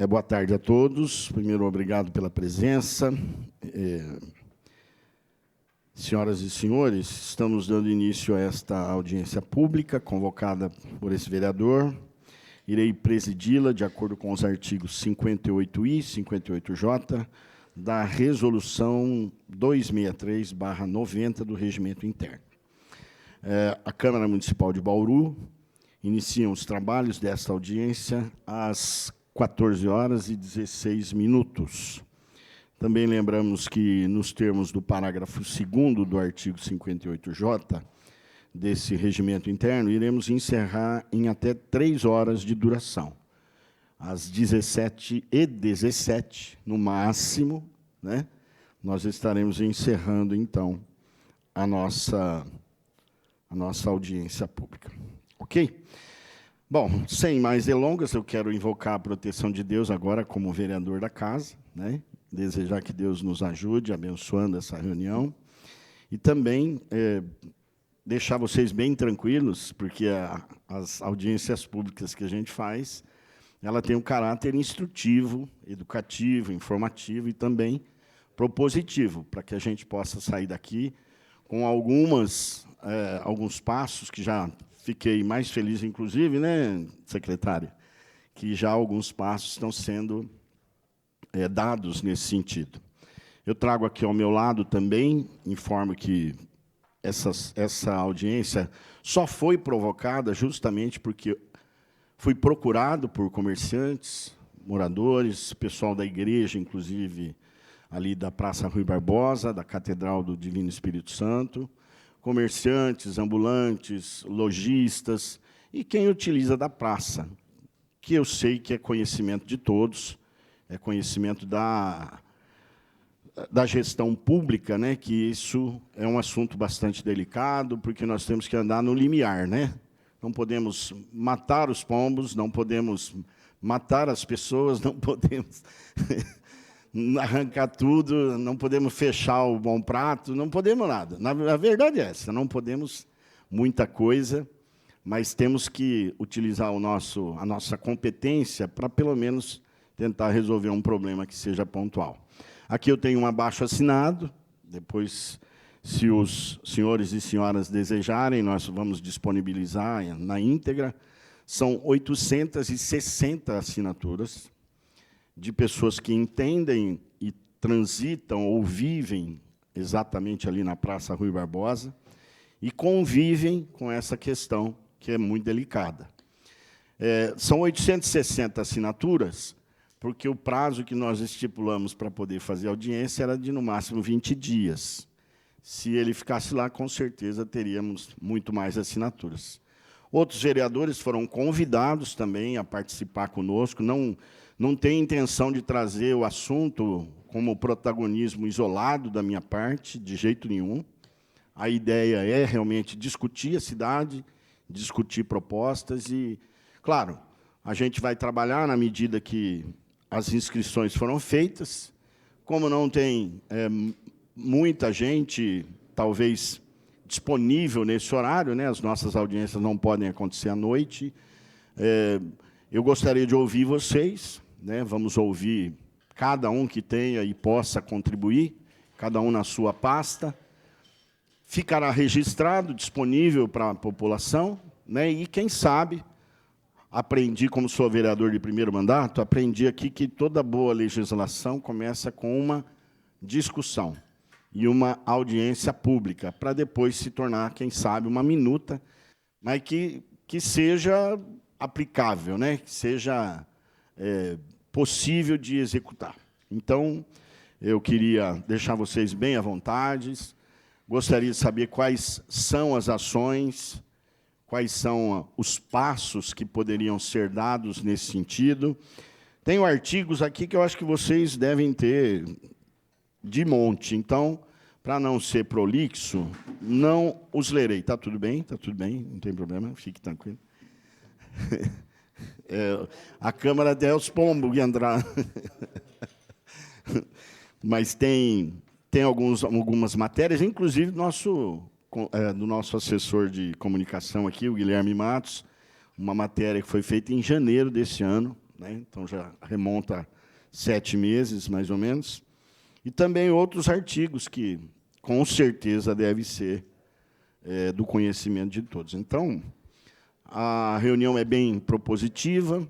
Boa tarde a todos. Primeiro, obrigado pela presença. Senhoras e senhores, estamos dando início a esta audiência pública, convocada por esse vereador. Irei presidi-la de acordo com os artigos 58I e 58J da Resolução 263/90 do Regimento Interno. A Câmara Municipal de Bauru inicia os trabalhos desta audiência às 14h16. Também lembramos que, nos termos do parágrafo 2º do artigo 58J desse regimento interno, iremos encerrar em até 3 horas de duração. Às 17h17, no máximo, né, nós estaremos encerrando, então, a nossa audiência pública. Ok? Bom, sem mais delongas, eu quero invocar a proteção de Deus agora como vereador da casa, né? Desejar que Deus nos ajude, abençoando essa reunião. E também deixar vocês bem tranquilos, porque as audiências públicas que a gente faz, ela tem um caráter instrutivo, educativo, informativo e também propositivo, para que a gente possa sair daqui com alguns passos que já fiquei mais feliz, inclusive, né, secretária, que já alguns passos estão sendo dados nesse sentido. Eu trago aqui ao meu lado também, informo que essa audiência só foi provocada justamente porque fui procurado por comerciantes, moradores, pessoal da igreja, inclusive, ali da Praça Rui Barbosa, da Catedral do Divino Espírito Santo, comerciantes, ambulantes, lojistas e quem utiliza da praça, que eu sei que é conhecimento de todos, é conhecimento da gestão pública, né, que isso é um assunto bastante delicado, porque nós temos que andar no limiar, né? Não podemos matar os pombos, não podemos matar as pessoas, não podemos arrancar tudo, não podemos fechar o bom prato, não podemos nada. A verdade é essa, não podemos muita coisa, mas temos que utilizar a nossa competência para, pelo menos, tentar resolver um problema que seja pontual. Aqui eu tenho um abaixo-assinado, depois, se os senhores e senhoras desejarem, nós vamos disponibilizar na íntegra. São 860 assinaturas, de pessoas que entendem e transitam ou vivem exatamente ali na Praça Rui Barbosa e convivem com essa questão, que é muito delicada. São 860 assinaturas, porque o prazo que nós estipulamos para poder fazer audiência era de, no máximo, 20 dias. Se ele ficasse lá, com certeza, teríamos muito mais assinaturas. Outros vereadores foram convidados também a participar conosco, não tem intenção de trazer o assunto como protagonismo isolado da minha parte, de jeito nenhum. A ideia é realmente discutir a cidade, discutir propostas e, claro, a gente vai trabalhar na medida que as inscrições foram feitas. Como não tem muita gente, talvez, disponível nesse horário, né, as nossas audiências não podem acontecer à noite, eu gostaria de ouvir vocês, né? Vamos ouvir cada um que tenha e possa contribuir, cada um na sua pasta. Ficará registrado, disponível para a população, né? E, quem sabe, aprendi, como sou vereador de primeiro mandato, aprendi aqui que toda boa legislação começa com uma discussão e uma audiência pública, para depois se tornar, quem sabe, uma minuta, mas que seja aplicável, né? Que seja possível de executar. Então, eu queria deixar vocês bem à vontade, gostaria de saber quais são as ações, quais são os passos que poderiam ser dados nesse sentido. Tenho artigos aqui que eu acho que vocês devem ter de monte, então, para não ser prolixo, não os lerei. Está tudo bem? Está tudo bem, não tem problema, fique tranquilo. A Câmara der os pombos que entrar. Mas tem algumas matérias, inclusive do nosso assessor de comunicação aqui, o Guilherme Matos, uma matéria que foi feita em janeiro desse ano, né? Então já remonta a 7 meses, mais ou menos, e também outros artigos que, com certeza, devem ser do conhecimento de todos. Então, a reunião é bem propositiva,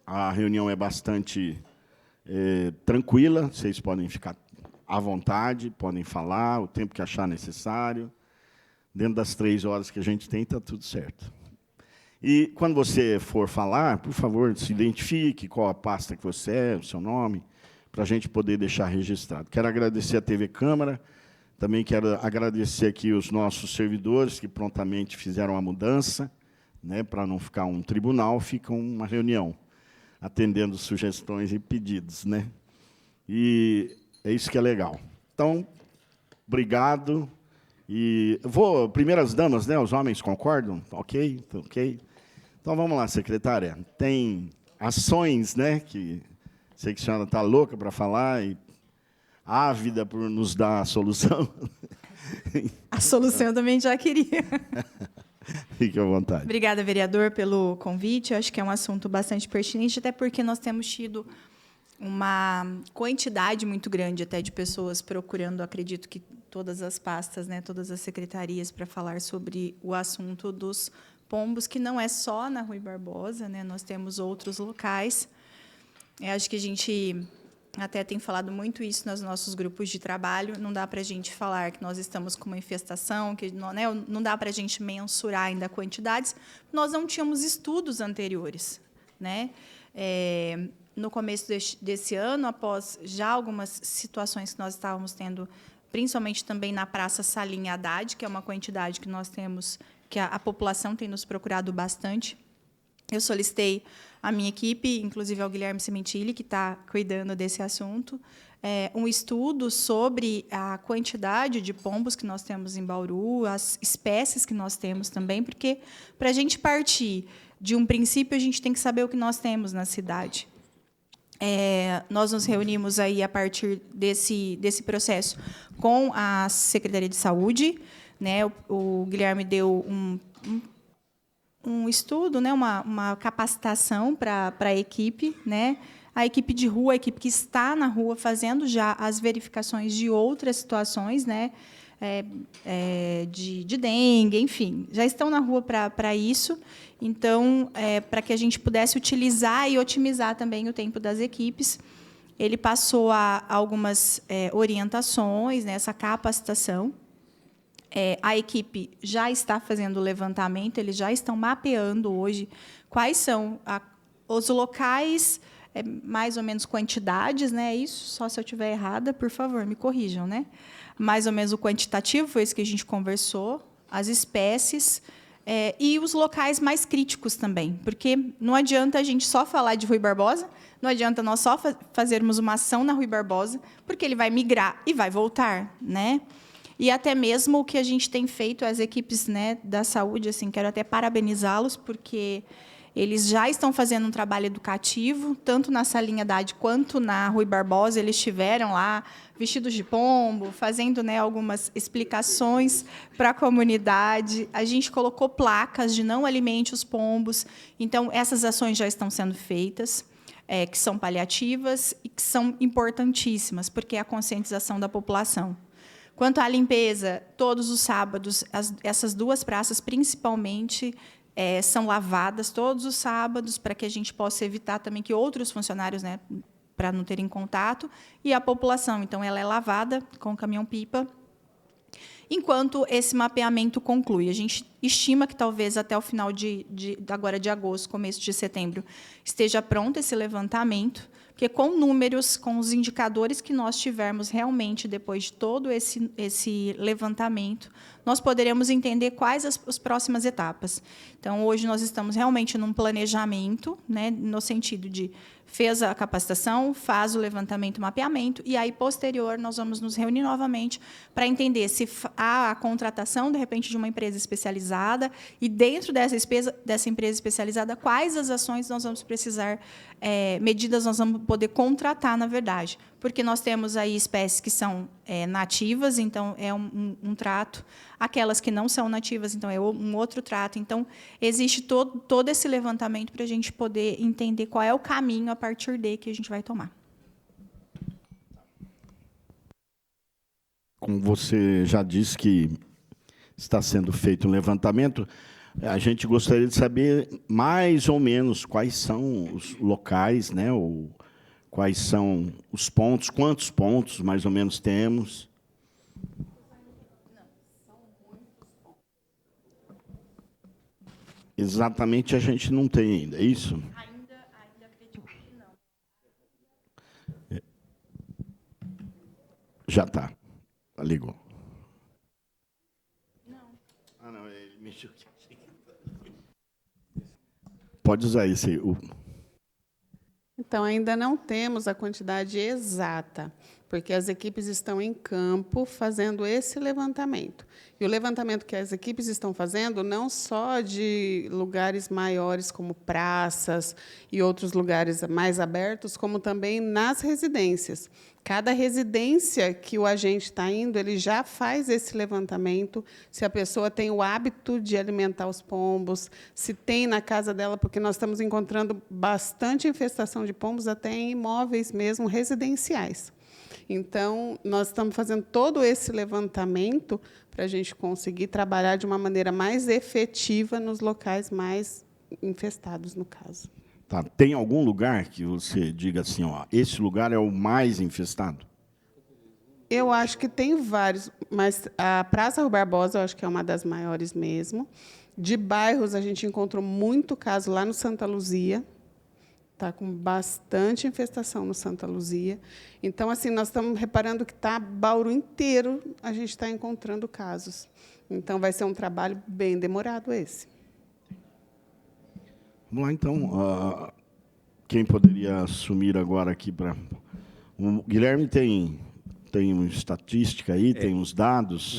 a reunião é bastante tranquila, vocês podem ficar à vontade, podem falar o tempo que achar necessário. Dentro das 3 horas que a gente tem, está tudo certo. E, quando você for falar, por favor, se identifique, qual a pasta que você é, o seu nome, para a gente poder deixar registrado. Quero agradecer a TV Câmara, também quero agradecer aqui os nossos servidores, que prontamente fizeram a mudança, né, para não ficar um tribunal, fica uma reunião, atendendo sugestões e pedidos, né? E é isso que é legal. Então, obrigado. E primeiras damas, né? Os homens concordam? Ok, ok. Então vamos lá, secretária. Tem ações, né? Que sei que a senhora está louca para falar e ávida por nos dar a solução. A solução eu também já queria. Fique à vontade. Obrigada, vereador, pelo convite. Eu acho que é um assunto bastante pertinente, até porque nós temos tido uma quantidade muito grande até de pessoas procurando, acredito que todas as pastas, né, todas as secretarias, para falar sobre o assunto dos pombos, que não é só na Rui Barbosa, né, nós temos outros locais. Eu acho que a gente até tem falado muito isso nos nossos grupos de trabalho. Não dá para a gente falar que nós estamos com uma infestação, que não, né, não dá para a gente mensurar ainda quantidades. Nós não tínhamos estudos anteriores, né? No começo desse ano, após já algumas situações que nós estávamos tendo, principalmente também na Praça Salim Haddad, que é uma quantidade que nós temos, que a população tem nos procurado bastante, eu solicitei à minha equipe, inclusive ao Guilherme Sementilli, que está cuidando desse assunto, um estudo sobre a quantidade de pombos que nós temos em Bauru, as espécies que nós temos também, porque, para a gente partir de um princípio, a gente tem que saber o que nós temos na cidade. Nós nos reunimos aí a partir desse processo com a Secretaria de Saúde, né? O Guilherme deu um estudo, né? uma capacitação para a equipe, né? A equipe de rua, a equipe que está na rua fazendo já as verificações de outras situações, né? De dengue, enfim, já estão na rua para isso. Então, para que a gente pudesse utilizar e otimizar também o tempo das equipes, ele passou a algumas orientações, né, essa capacitação. A equipe já está fazendo o levantamento, eles já estão mapeando hoje quais são os locais, mais ou menos quantidades, né? Isso, só se eu estiver errada, por favor, me corrijam, né? Mais ou menos o quantitativo, foi isso que a gente conversou, as espécies, e os locais mais críticos também, porque não adianta a gente só falar de Rui Barbosa, não adianta nós só fazermos uma ação na Rui Barbosa, porque ele vai migrar e vai voltar, né? E até mesmo o que a gente tem feito, as equipes, né, da saúde, assim, quero até parabenizá-los, porque eles já estão fazendo um trabalho educativo, tanto na Salinha Haddad quanto na Rui Barbosa. Eles estiveram lá, vestidos de pombo, fazendo, né, algumas explicações para a comunidade. A gente colocou placas de não alimente os pombos. Então, essas ações já estão sendo feitas, que são paliativas e que são importantíssimas, porque é a conscientização da população. Quanto à limpeza, todos os sábados, essas 2 praças, principalmente, são lavadas todos os sábados, para que a gente possa evitar também que outros funcionários, né, para não terem contato, e a população. Então, ela é lavada com caminhão-pipa, enquanto esse mapeamento conclui. A gente estima que, talvez, até o final agora de agosto, começo de setembro, esteja pronto esse levantamento, porque, com números, com os indicadores que nós tivermos realmente depois de todo esse levantamento, nós poderemos entender quais as próximas etapas. Então, hoje, nós estamos realmente num planejamento, né, no sentido de fez a capacitação, faz o levantamento, mapeamento, e aí, posterior, nós vamos nos reunir novamente para entender se há a contratação, de repente, de uma empresa especializada, e, dentro dessa empresa especializada, quais as ações nós vamos precisar, medidas nós vamos poder contratar, na verdade. Porque nós temos aí espécies que são nativas, então é um trato. Aquelas que não são nativas, então é um outro trato. Então, existe todo esse levantamento para a gente poder entender qual é o caminho a partir de que a gente vai tomar. Como você já disse que está sendo feito um levantamento, a gente gostaria de saber mais ou menos quais são os locais, né, ou quais são os pontos, quantos pontos mais ou menos temos. Exatamente a gente não tem ainda, é isso? Ainda acredito que não. Já está. Ligou. Não. Ah, não, ele mexeu aqui. Pode usar esse. Então, ainda não temos a quantidade exata, porque as equipes estão em campo fazendo esse levantamento. E o levantamento que as equipes estão fazendo não só de lugares maiores, como praças e outros lugares mais abertos, como também nas residências. Cada residência que o agente está indo, ele já faz esse levantamento, se a pessoa tem o hábito de alimentar os pombos, se tem na casa dela, porque nós estamos encontrando bastante infestação de pombos, até em imóveis mesmo residenciais. Então, nós estamos fazendo todo esse levantamento para a gente conseguir trabalhar de uma maneira mais efetiva nos locais mais infestados, no caso. Tá. Tem algum lugar que você diga assim, ó, esse lugar é o mais infestado? Eu acho que tem vários, mas a Praça Rui Barbosa, eu acho que é uma das maiores mesmo. De bairros, a gente encontrou muito caso lá no Santa Luzia. Está com bastante infestação no Santa Luzia. Então, assim, nós estamos reparando que está Bauru inteiro, a gente está encontrando casos. Então, vai ser um trabalho bem demorado esse. Vamos lá, então. Quem poderia assumir agora aqui para... O Guilherme tem uma estatística aí, tem uns dados.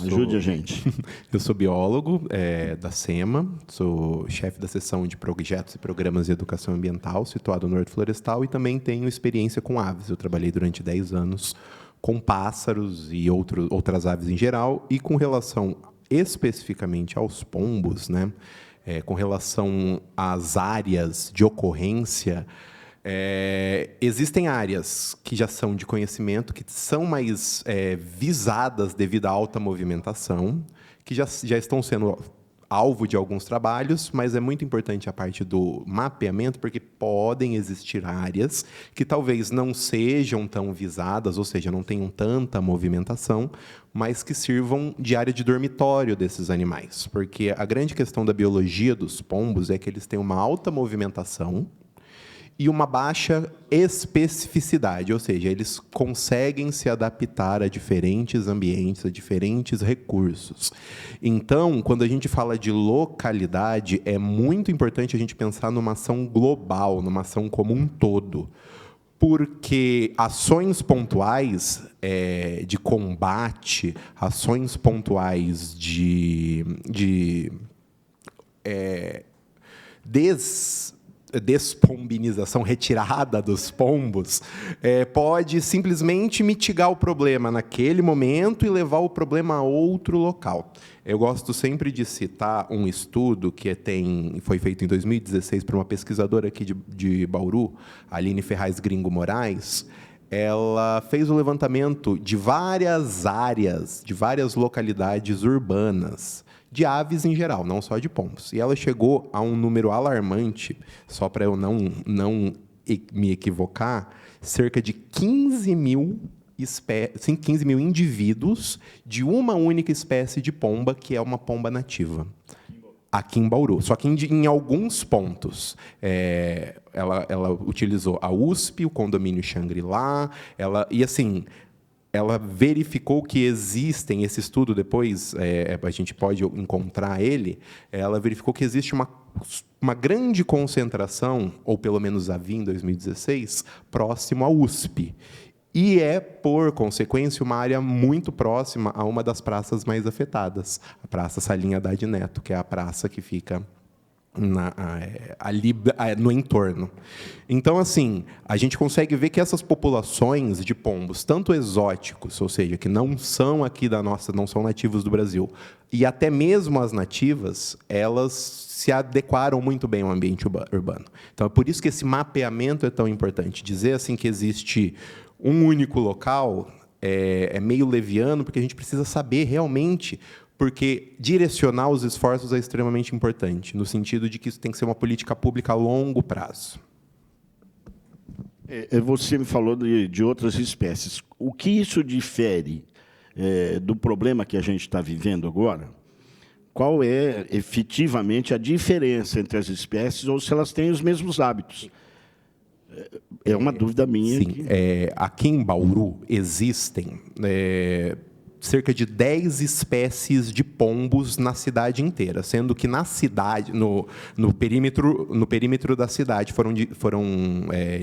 Ajude a gente. Eu sou biólogo da SEMA, sou chefe da seção de projetos e programas de educação ambiental, situado no Horto Florestal, e também tenho experiência com aves. Eu trabalhei durante 10 anos com pássaros e outras aves em geral, e com relação especificamente aos pombos, né? Com relação às áreas de ocorrência, existem áreas que já são de conhecimento, que são mais visadas devido à alta movimentação, que já estão sendo alvo de alguns trabalhos, mas é muito importante a parte do mapeamento, porque podem existir áreas que talvez não sejam tão visadas, ou seja, não tenham tanta movimentação, mas que sirvam de área de dormitório desses animais. Porque a grande questão da biologia dos pombos é que eles têm uma alta movimentação e uma baixa especificidade, ou seja, eles conseguem se adaptar a diferentes ambientes, a diferentes recursos. Então, quando a gente fala de localidade, é muito importante a gente pensar numa ação global, numa ação como um todo, porque ações pontuais de combate, ações pontuais de despombinização, retirada dos pombos, pode simplesmente mitigar o problema naquele momento e levar o problema a outro local. Eu gosto sempre de citar um estudo que foi feito em 2016 por uma pesquisadora aqui de Bauru, Aline Ferraz Gringo Moraes. Ela fez o levantamento de várias áreas, de várias localidades urbanas, de aves em geral, não só de pombos. E ela chegou a um número alarmante, só para eu não me equivocar, cerca de 15 mil indivíduos de uma única espécie de pomba, que é uma pomba nativa, aqui em Bauru. Só que em alguns pontos. Ela utilizou a USP, o condomínio Shangri-La, e assim... Ela verificou que existem, esse estudo depois, a gente pode encontrar ele, ela verificou que existe uma grande concentração, ou pelo menos havia em 2016, próximo à USP. E por consequência, uma área muito próxima a uma das praças mais afetadas, a Praça Salim Haddad Neto, que é a praça que fica ali no entorno. Então, assim, a gente consegue ver que essas populações de pombos, tanto exóticos, ou seja, que não são aqui da nossa, não são nativos do Brasil, e até mesmo as nativas, elas se adequaram muito bem ao ambiente urbano. Então, é por isso que esse mapeamento é tão importante. Dizer assim que existe um único local é meio leviano, porque a gente precisa saber realmente, porque direcionar os esforços é extremamente importante, no sentido de que isso tem que ser uma política pública a longo prazo. Você me falou de outras espécies. O que isso difere do problema que a gente está vivendo agora? Qual é, efetivamente, a diferença entre as espécies ou se elas têm os mesmos hábitos? É uma dúvida minha. Sim. Aqui em Bauru existem cerca de 10 espécies de pombos na cidade inteira, sendo que na cidade, no perímetro da cidade, foram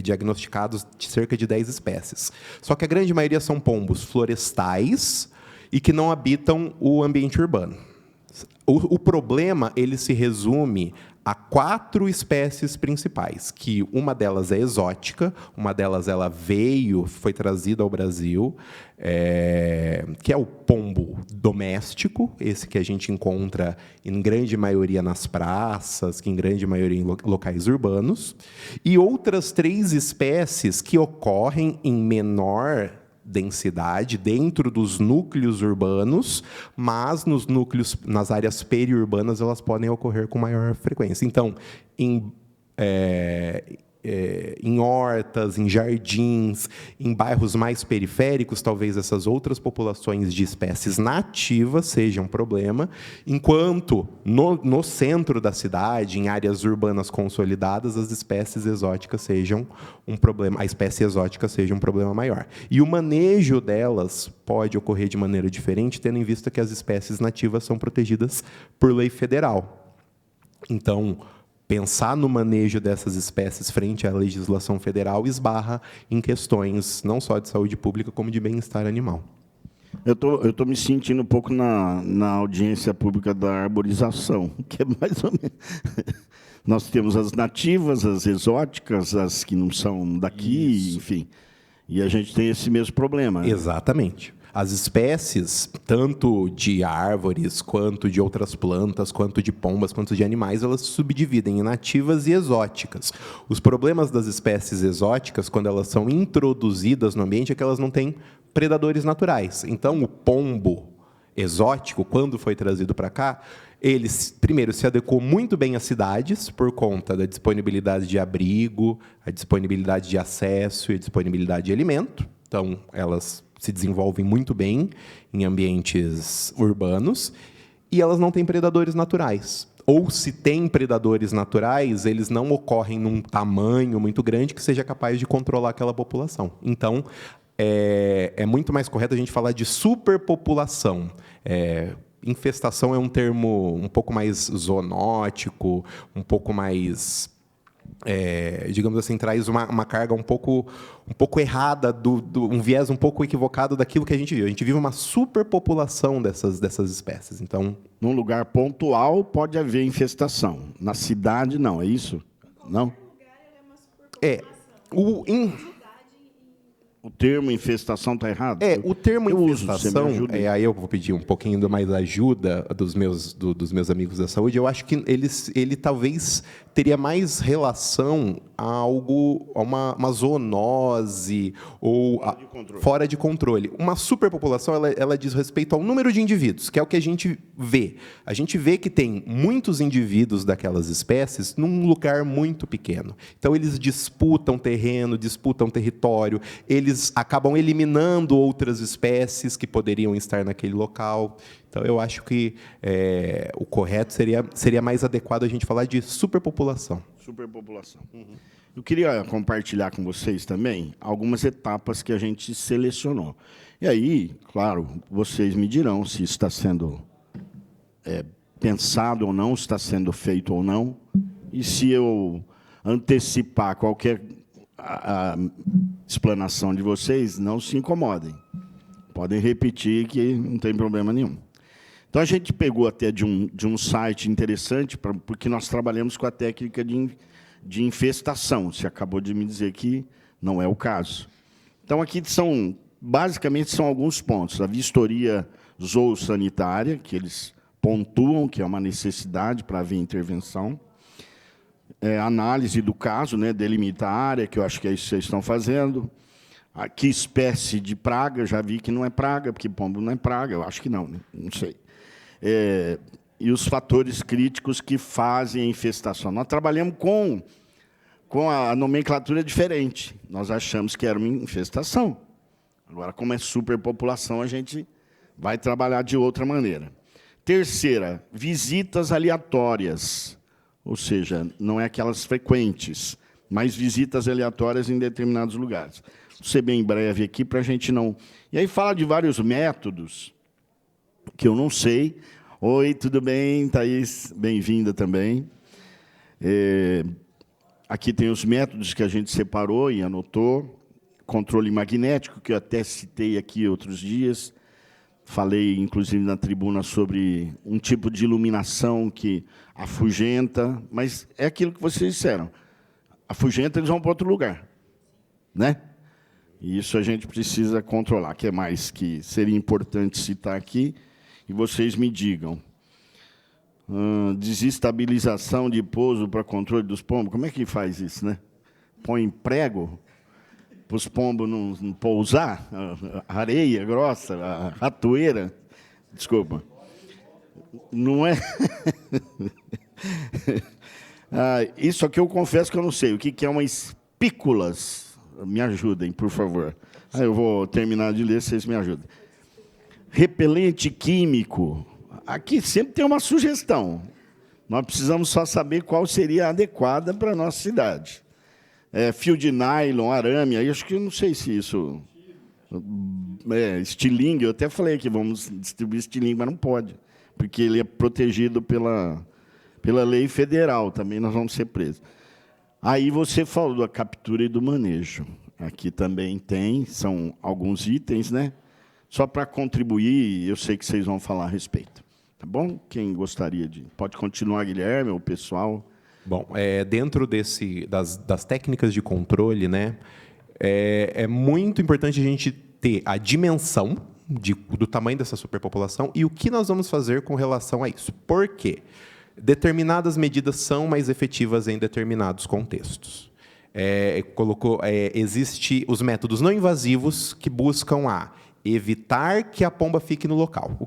diagnosticados cerca de 10 espécies. Só que a grande maioria são pombos florestais e que não habitam o ambiente urbano. O problema ele se resume a 4 espécies principais, que uma delas é exótica, uma delas ela foi trazida ao Brasil, que é o pombo doméstico, esse que a gente encontra em grande maioria nas praças, que em grande maioria em locais urbanos, e outras 3 espécies que ocorrem em menor densidade dentro dos núcleos urbanos, mas nas áreas periurbanas elas podem ocorrer com maior frequência. Então, em hortas, em jardins, em bairros mais periféricos, talvez essas outras populações de espécies nativas sejam um problema, enquanto no centro da cidade, em áreas urbanas consolidadas, as espécies exóticas sejam um problema, a espécie exótica seja um problema maior. E o manejo delas pode ocorrer de maneira diferente, tendo em vista que as espécies nativas são protegidas por lei federal. Então, pensar no manejo dessas espécies frente à legislação federal esbarra em questões não só de saúde pública, como de bem-estar animal. Eu tô me sentindo um pouco na audiência pública da arborização, que é mais ou menos... Nós temos as nativas, as exóticas, as que não são daqui, enfim. E a gente tem esse mesmo problema. Né? Exatamente. As espécies, tanto de árvores, quanto de outras plantas, quanto de pombas, quanto de animais, elas se subdividem em nativas e exóticas. Os problemas das espécies exóticas, quando elas são introduzidas no ambiente, é que elas não têm predadores naturais. Então, o pombo exótico, quando foi trazido para cá, ele, primeiro, se adequou muito bem às cidades, por conta da disponibilidade de abrigo, a disponibilidade de acesso e a disponibilidade de alimento. Então, elas se desenvolvem muito bem em ambientes urbanos, e elas não têm predadores naturais. Ou, se têm predadores naturais, eles não ocorrem num tamanho muito grande que seja capaz de controlar aquela população. Então, é muito mais correto a gente falar de superpopulação. Infestação é um termo um pouco mais zoonótico, um pouco mais... digamos assim, traz uma carga um pouco errada, um viés um pouco equivocado daquilo que a gente vive. A gente vive uma superpopulação dessas espécies. Então, num lugar pontual pode haver infestação. Na cidade, não. É isso? Não? O termo infestação está errado? O termo infestação, uso, aí eu vou pedir um pouquinho mais ajuda dos meus amigos da saúde. Eu acho que ele talvez teria mais relação a uma zoonose ou fora de controle. Uma superpopulação, ela diz respeito ao número de indivíduos, que é o que a gente vê. A gente vê que tem muitos indivíduos daquelas espécies num lugar muito pequeno. Então, eles disputam terreno, disputam território, eles acabam eliminando outras espécies que poderiam estar naquele local. Então, eu acho que o correto seria mais adequado a gente falar de superpopulação. Superpopulação. Uhum. Eu queria compartilhar com vocês também algumas etapas que a gente selecionou. E aí, claro, vocês me dirão se está sendo pensado ou não, se está sendo feito ou não, e se eu antecipar qualquer explanação de vocês, não se incomodem. Podem repetir que não tem problema nenhum. Então, a gente pegou até de um site interessante, porque nós trabalhamos com a técnica de infestação. Você acabou de me dizer que não é o caso. Então, aqui basicamente, são alguns pontos. A vistoria zoossanitária, que eles pontuam que é uma necessidade para haver intervenção. Análise do caso, né, delimitar a área, que eu acho que é isso que vocês estão fazendo. Que espécie de praga, eu já vi que não é praga, porque pombo não é praga, eu acho que não, né? Não sei. E os fatores críticos que fazem a infestação. Nós trabalhamos com a nomenclatura diferente. Nós achamos que era uma infestação. Agora, como é superpopulação, a gente vai trabalhar de outra maneira. Terceira, visitas aleatórias. Ou seja, não é aquelas frequentes, mas visitas aleatórias em determinados lugares. Vou ser bem breve aqui, para a gente não... E aí fala de vários métodos, que eu não sei. Oi, tudo bem, Thaís? Bem-vinda também. Aqui tem os métodos que a gente separou e anotou. Controle magnético, que eu até citei aqui outros dias. Falei, inclusive, na tribuna sobre um tipo de iluminação que afugenta, mas é aquilo que vocês disseram. Afugenta, eles vão para outro lugar, né? E isso a gente precisa controlar. O que é mais que seria importante citar aqui? E vocês me digam. Desestabilização de pouso para controle dos pombos. Como é que faz isso, né? Põe prego para os pombos não pousar? Areia grossa, a ratoeira. Desculpa. Não é... isso aqui eu confesso que eu não sei. O que é uma espículas? Me ajudem, por favor. Eu vou terminar de ler, vocês me ajudem. Repelente químico. Aqui sempre tem uma sugestão. Nós precisamos só saber qual seria a adequada para a nossa cidade. Fio de nylon, arame, aí acho que eu não sei se isso... estilingue, eu até falei que vamos distribuir estilingue, mas não pode, porque ele é protegido pela lei federal, também nós vamos ser presos. Aí você falou da captura e do manejo. Aqui também são alguns itens, né? Só para contribuir, eu sei que vocês vão falar a respeito. Tá bom? Quem gostaria de... Pode continuar, Guilherme, o pessoal. Bom, dentro das técnicas de controle, né, é muito importante a gente ter a dimensão do tamanho dessa superpopulação e o que nós vamos fazer com relação a isso. Por quê? Determinadas medidas são mais efetivas em determinados contextos. Existem os métodos não invasivos que buscam evitar que a pomba fique no local.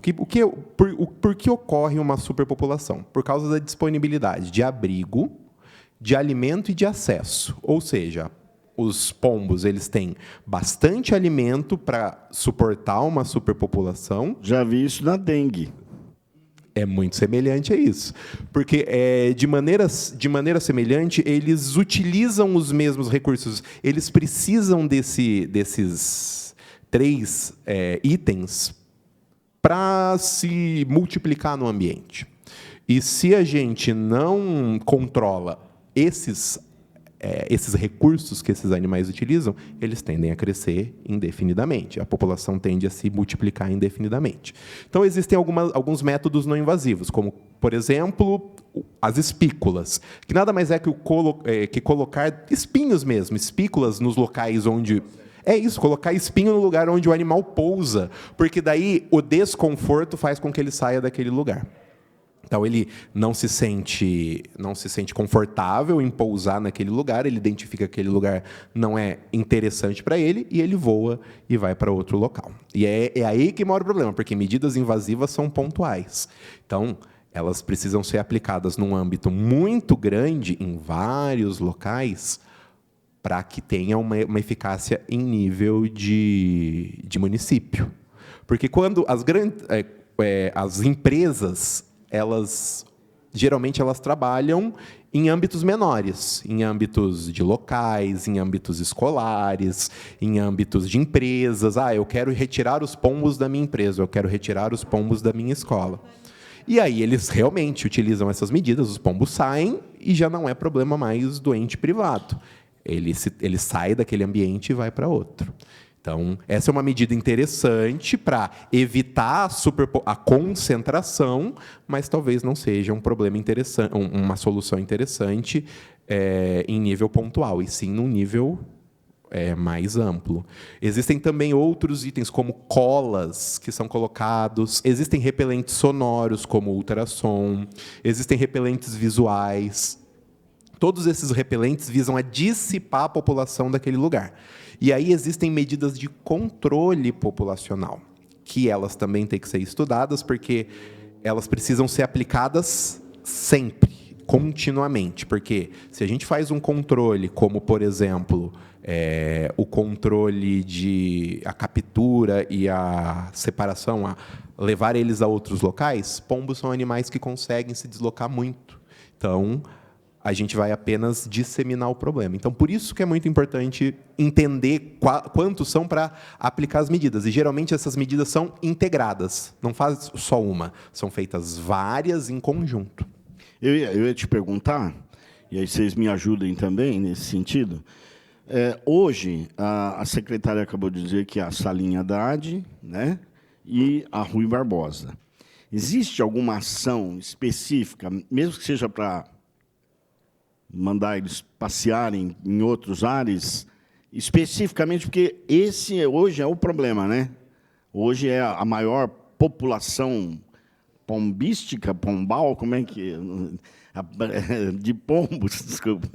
Por que ocorre uma superpopulação? Por causa da disponibilidade de abrigo, de alimento e de acesso. Ou seja, os pombos eles têm bastante alimento para suportar uma superpopulação. Já vi isso na dengue. É muito semelhante a isso. Porque, de maneira semelhante, eles utilizam os mesmos recursos. Eles precisam desses 3 itens para se multiplicar no ambiente. E se a gente não controla esses recursos que esses animais utilizam, eles tendem a crescer indefinidamente. A população tende a se multiplicar indefinidamente. Então, existem alguns métodos não invasivos, como, por exemplo, as espículas, que nada mais é que colocar espinhos mesmo, espículas nos locais onde... colocar espinho no lugar onde o animal pousa, porque daí o desconforto faz com que ele saia daquele lugar. Então, ele não se sente confortável em pousar naquele lugar, ele identifica que aquele lugar não é interessante para ele, e ele voa e vai para outro local. E é aí que mora o problema, porque medidas invasivas são pontuais. Então, elas precisam ser aplicadas num âmbito muito grande, em vários locais, para que tenha uma eficácia em nível de município. Porque quando as empresas... geralmente elas trabalham em âmbitos menores, em âmbitos de locais, em âmbitos escolares, em âmbitos de empresas. Eu quero retirar os pombos da minha empresa, eu quero retirar os pombos da minha escola. E aí eles realmente utilizam essas medidas, os pombos saem e já não é problema mais do ente privado. Ele sai daquele ambiente e vai para outro. Então, essa é uma medida interessante para evitar a concentração, mas talvez não seja um problema interessante, uma solução interessante em nível pontual, e sim num nível mais amplo. Existem também outros itens, como colas, que são colocados. Existem repelentes sonoros, como ultrassom. Existem repelentes visuais. Todos esses repelentes visam a dissipar a população daquele lugar. E aí existem medidas de controle populacional, que elas também têm que ser estudadas, porque elas precisam ser aplicadas sempre, continuamente. Porque se a gente faz um controle, como, por exemplo, o controle a captura e a separação, levar eles a outros locais, pombos são animais que conseguem se deslocar muito. Então, a gente vai apenas disseminar o problema. Então, por isso que é muito importante entender quantos são para aplicar as medidas. E, geralmente, essas medidas são integradas. Não faz só uma. São feitas várias em conjunto. Eu ia te perguntar, e aí vocês me ajudem também nesse sentido. Hoje, a secretária acabou de dizer que é a Salinha Haddad, né, e a Rui Barbosa. Existe alguma ação específica, mesmo que seja para mandar eles passearem em outros ares, especificamente porque esse hoje é o problema, né? Hoje é a maior população pombística, pombal, como é que de pombos, desculpa.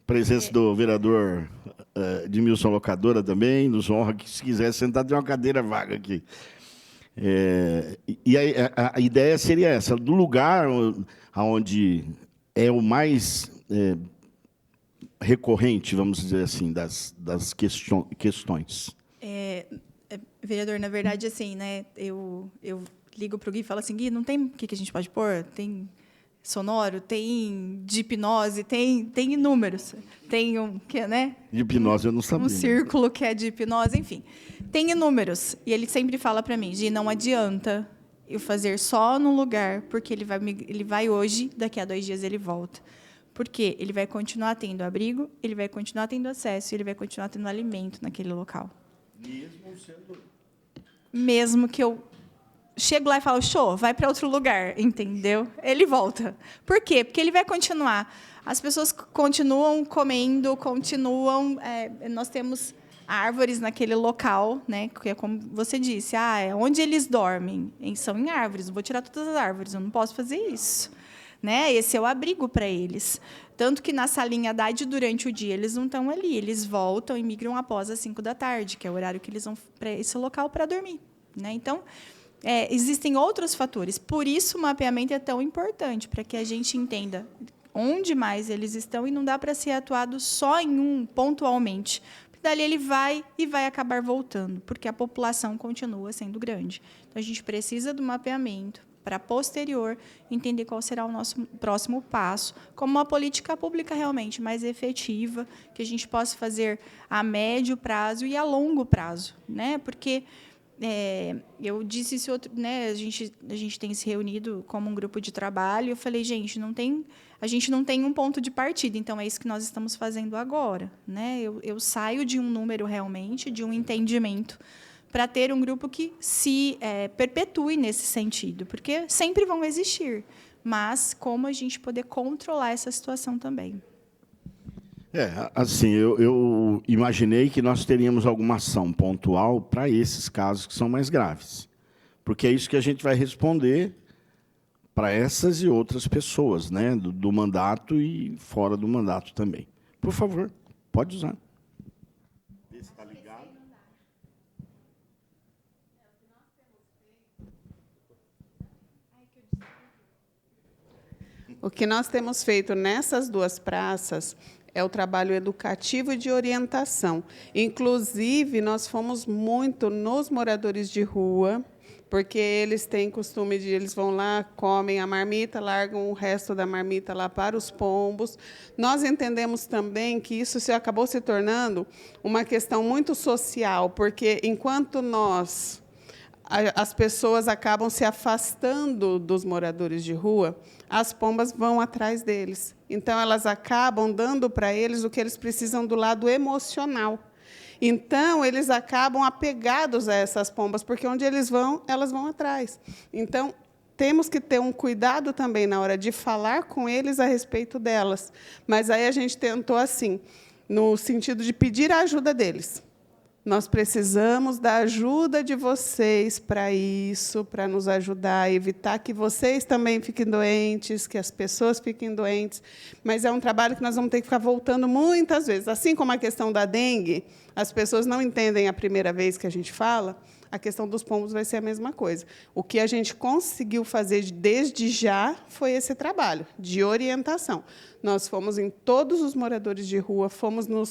Presença do vereador Edmilson Locadora também, nos honra que, se quiser sentar, tem uma cadeira vaga aqui. E a ideia seria essa, do lugar onde é o mais recorrente, vamos dizer assim, das questões. Vereador, na verdade, assim, né, eu ligo para o Gui e falo assim, Gui, não tem o que a gente pode pôr? Tem sonoro, tem de hipnose, tem inúmeros. Tem né? De hipnose eu não sabia. Um círculo que é de hipnose, enfim. Tem inúmeros. E ele sempre fala para mim, Gi, não adianta eu fazer só num lugar, porque ele vai hoje, daqui a 2 dias ele volta. Porque ele vai continuar tendo abrigo, ele vai continuar tendo acesso, ele vai continuar tendo alimento naquele local. Mesmo que eu chego lá e falo, show, vai para outro lugar, entendeu? Ele volta. Por quê? Porque ele vai continuar. As pessoas continuam comendo, nós temos árvores naquele local, né? Que é como você disse, onde eles dormem? São em árvores. Vou tirar todas as árvores, eu não posso fazer isso. Né? Esse é o abrigo para eles. Tanto que na Salinha Haddad, durante o dia, eles não estão ali. Eles voltam e migram após as 5 da tarde, que é o horário que eles vão para esse local para dormir. Né? Então, existem outros fatores. Por isso, o mapeamento é tão importante, para que a gente entenda onde mais eles estão, e não dá para ser atuado só em um, pontualmente. Porque dali ele vai acabar voltando, porque a população continua sendo grande. Então, a gente precisa do mapeamento para, posterior, entender qual será o nosso próximo passo, como uma política pública realmente mais efetiva, que a gente possa fazer a médio prazo e a longo prazo. Né? Porque eu disse isso outro, né? A gente tem se reunido como um grupo de trabalho. Eu falei, gente, a gente não tem um ponto de partida. Então é isso que nós estamos fazendo agora, né? Eu saio de um número realmente, de um entendimento, para ter um grupo que se perpetue nesse sentido, porque sempre vão existir, mas como a gente poder controlar essa situação também. Assim, eu imaginei que nós teríamos alguma ação pontual para esses casos que são mais graves, porque é isso que a gente vai responder para essas e outras pessoas, né, do mandato e fora do mandato também. Por favor, pode usar. Está ligado? O que nós temos feito nessas 2 praças é o trabalho educativo e de orientação. Inclusive, nós fomos muito nos moradores de rua, porque eles têm costume eles vão lá, comem a marmita, largam o resto da marmita lá para os pombos. Nós entendemos também que isso acabou se tornando uma questão muito social, porque enquanto as pessoas acabam se afastando dos moradores de rua, as pombas vão atrás deles. Então, elas acabam dando para eles o que eles precisam do lado emocional. Então, eles acabam apegados a essas pombas, porque onde eles vão, elas vão atrás. Então, temos que ter um cuidado também na hora de falar com eles a respeito delas. Mas aí a gente tentou assim, no sentido de pedir a ajuda deles. Nós precisamos da ajuda de vocês para isso, para nos ajudar a evitar que vocês também fiquem doentes, que as pessoas fiquem doentes. Mas é um trabalho que nós vamos ter que ficar voltando muitas vezes. Assim como a questão da dengue, as pessoas não entendem a primeira vez que a gente fala, a questão dos pombos vai ser a mesma coisa. O que a gente conseguiu fazer desde já foi esse trabalho de orientação. Nós fomos em todos os moradores de rua, fomos no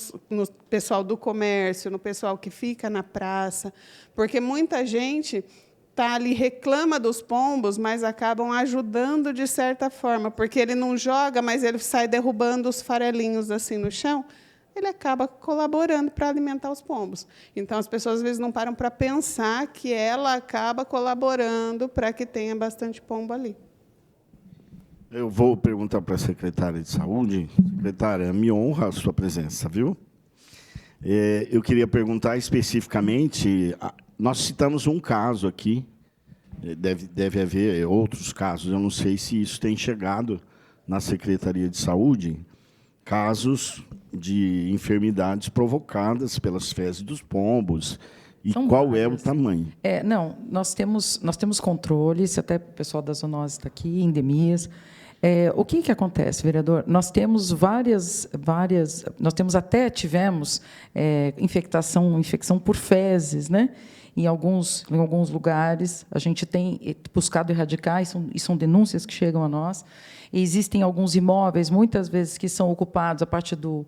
pessoal do comércio, no pessoal que fica na praça, porque muita gente está ali, reclama dos pombos, mas acabam ajudando de certa forma, porque ele não joga, mas ele sai derrubando os farelinhos assim no chão, ele acaba colaborando para alimentar os pombos. Então, as pessoas, às vezes, não param para pensar que ela acaba colaborando para que tenha bastante pombo ali. Eu vou perguntar para a secretária de Saúde. Secretária, me honra a sua presença, viu? Eu queria perguntar especificamente, nós citamos um caso aqui, deve haver outros casos, eu não sei se isso tem chegado na Secretaria de Saúde, casos de enfermidades provocadas pelas fezes dos pombos, e São qual várias. é o tamanho? Não, nós temos controles, até o pessoal da zoonose está aqui, endemias. O que acontece, vereador? Nós temos tivemos infecção por fezes, né? Em alguns lugares, a gente tem buscado erradicar, e são denúncias que chegam a nós. E existem alguns imóveis, muitas vezes, que são ocupados, a parte do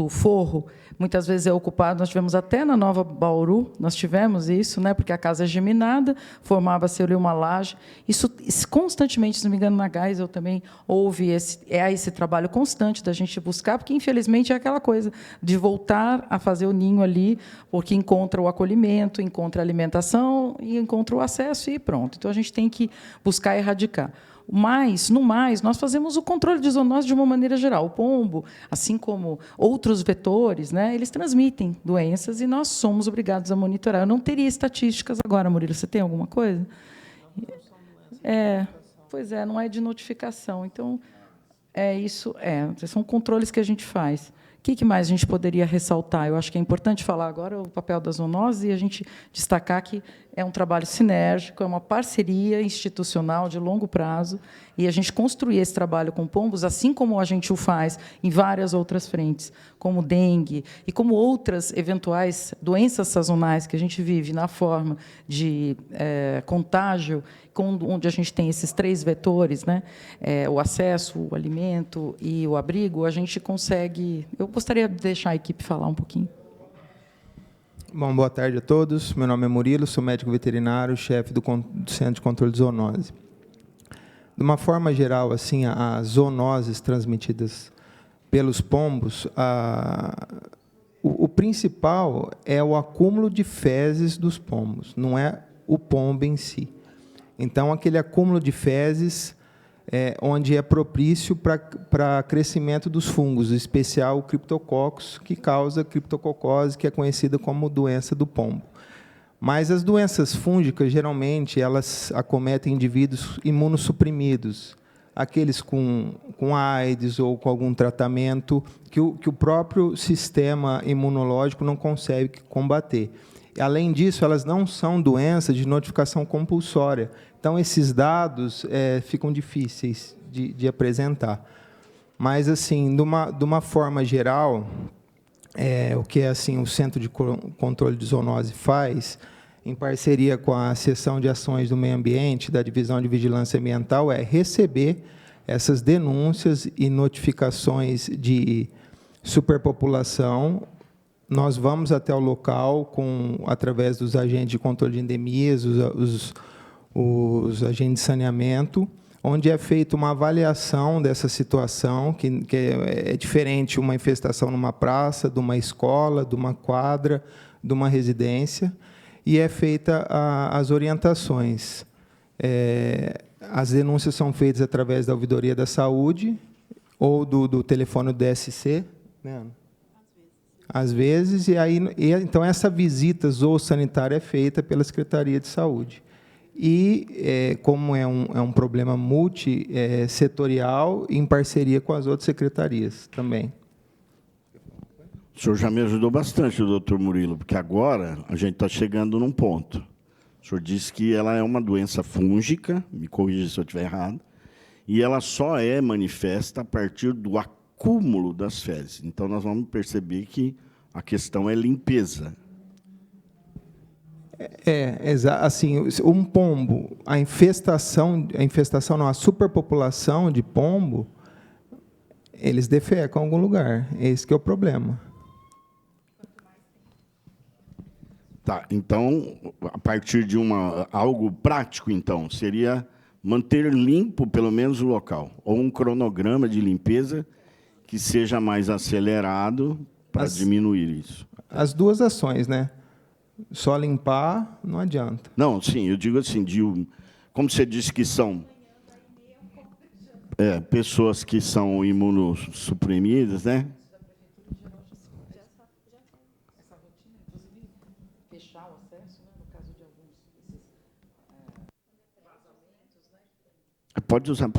forro, muitas vezes é ocupado. Nós tivemos até na Nova Bauru, nós tivemos isso, né, porque a casa é geminada, formava-se ali uma laje. Isso constantemente, se não me engano, na Geisel também houve esse trabalho constante da gente buscar, porque, infelizmente, é aquela coisa de voltar a fazer o ninho ali, porque encontra o acolhimento, encontra a alimentação e encontra o acesso e pronto. Então, a gente tem que buscar erradicar. No mais, nós fazemos o controle de zoonose de uma maneira geral. O pombo, assim como outros vetores, né, eles transmitem doenças e nós somos obrigados a monitorar. Eu não teria estatísticas agora, Murilo. Você tem alguma coisa? Pois é, não é de notificação. Então, são controles que a gente faz. O que mais a gente poderia ressaltar? Eu acho que é importante falar agora o papel da zoonose e a gente destacar que é um trabalho sinérgico, é uma parceria institucional de longo prazo, e a gente construir esse trabalho com pombos, assim como a gente o faz em várias outras frentes, como dengue e como outras eventuais doenças sazonais que a gente vive na forma de contágio, onde a gente tem esses 3 vetores, né? O acesso, o alimento e o abrigo, a gente consegue... Eu gostaria de deixar a equipe falar um pouquinho. Bom, boa tarde a todos. Meu nome é Murilo, sou médico veterinário, chefe do Centro de Controle de Zoonose. De uma forma geral, assim, as zoonoses transmitidas pelos pombos, o principal é o acúmulo de fezes dos pombos, não é o pombo em si. Então, aquele acúmulo de fezes onde é propício para crescimento dos fungos, em especial o Cryptococcus, que causa criptococose, que é conhecida como doença do pombo. Mas as doenças fúngicas, geralmente, elas acometem indivíduos imunossuprimidos, aqueles com AIDS ou com algum tratamento que o próprio sistema imunológico não consegue combater. Além disso, elas não são doenças de notificação compulsória. Então, esses dados ficam difíceis de apresentar. Mas, assim, de uma forma geral, o que assim, o Centro de Controle de Zoonose faz, em parceria com a Seção de Ações do Meio Ambiente, da Divisão de Vigilância Ambiental, é receber essas denúncias e notificações de superpopulação. Nós vamos até o local através dos agentes de controle de endemias, os agentes de saneamento, onde é feita uma avaliação dessa situação, que é diferente uma infestação numa praça, de uma escola, de uma quadra, de uma residência, e é feita as orientações. As denúncias são feitas através da Ouvidoria da Saúde ou do telefone do DSC, né? às vezes, então essa visita zoossanitária é feita pela Secretaria de Saúde. E, como é um problema multissetorial, em parceria com as outras secretarias também. O senhor já me ajudou bastante, doutor Murilo, porque agora a gente está chegando num ponto. O senhor disse que ela é uma doença fúngica, me corrija se eu estiver errado, e ela só é manifesta a partir do acúmulo das fezes. Então, nós vamos perceber que a questão é limpeza. Assim, um pombo, a superpopulação de pombo, eles defecam em algum lugar. Esse que é o problema. Tá, então, a partir de algo prático, então, seria manter limpo, pelo menos, o local, ou um cronograma de limpeza que seja mais acelerado para diminuir isso. As duas ações, né? Só limpar não adianta. Não, sim, eu digo assim, como você disse que são pessoas que são imunossuprimidas, né? Pode usar.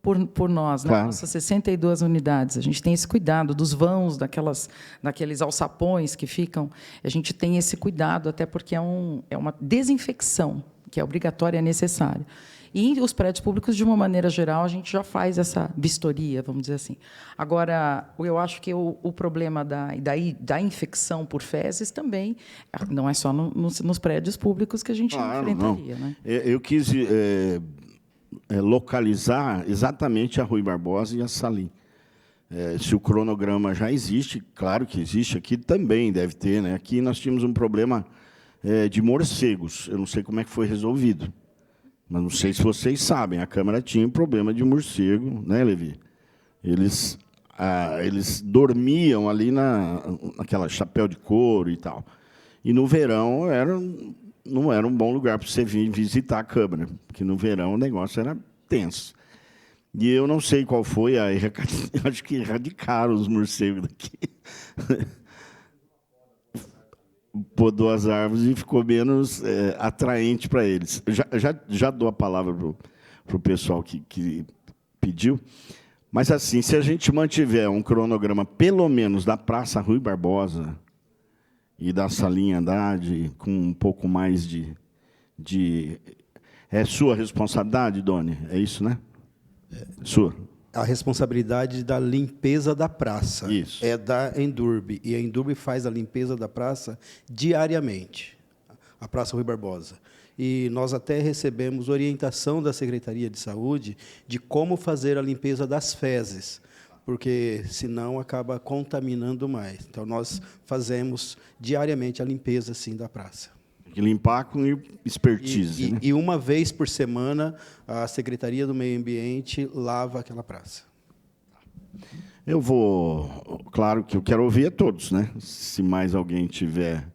Por nós, né? Claro. Nossas 62 unidades. A gente tem esse cuidado dos vãos, daqueles alçapões que ficam. A gente tem esse cuidado, até porque é uma desinfecção, que é obrigatória e necessária. E os prédios públicos, de uma maneira geral, a gente já faz essa vistoria, vamos dizer assim. Agora, eu acho que o problema da infecção por fezes também não é só nos prédios públicos que a gente enfrentaria. Não. Né? Eu quis localizar exatamente a Rui Barbosa e a Salim. Se o cronograma já existe, claro que existe, aqui também deve ter. Né? Aqui nós tínhamos um problema de morcegos. Eu não sei como é que foi resolvido. Mas não sei se vocês sabem, a Câmara tinha um problema de morcego, né, Levi? Eles dormiam ali naquela chapéu de couro e tal. E no verão não era um bom lugar para você vir visitar a Câmara, porque no verão o negócio era tenso. E eu não sei qual foi acho que erradicaram os morcegos daqui. Podou as árvores e ficou menos atraente para eles. Já dou a palavra para o pessoal que pediu. Mas, assim, se a gente mantiver um cronograma, pelo menos, da Praça Rui Barbosa e da Salinha Haddad, com um pouco mais de... É sua responsabilidade, Doni? É isso, né? Sua. A responsabilidade da limpeza da praça. Isso. É da Endurbe. E a Endurbe faz a limpeza da praça diariamente, a Praça Rui Barbosa. E nós até recebemos orientação da Secretaria de Saúde de como fazer a limpeza das fezes, porque, senão, acaba contaminando mais. Então, nós fazemos diariamente a limpeza, sim, da praça. Tem que limpar com expertise. Né? E uma vez por semana, a Secretaria do Meio Ambiente lava aquela praça. Eu vou... Claro que eu quero ouvir a todos, né? Se mais alguém tiver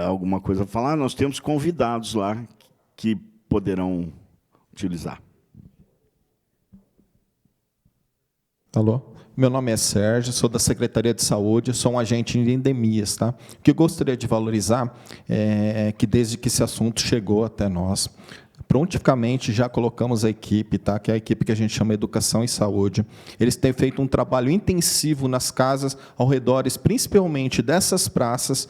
alguma coisa a falar, nós temos convidados lá que poderão utilizar. Alô? Meu nome é Sérgio, sou da Secretaria de Saúde, sou um agente de endemias. Tá? O que eu gostaria de valorizar é que, desde que esse assunto chegou até nós, prontificamente já colocamos a equipe, tá? Que é a equipe que a gente chama Educação e Saúde. Eles têm feito um trabalho intensivo nas casas ao redor, principalmente dessas praças.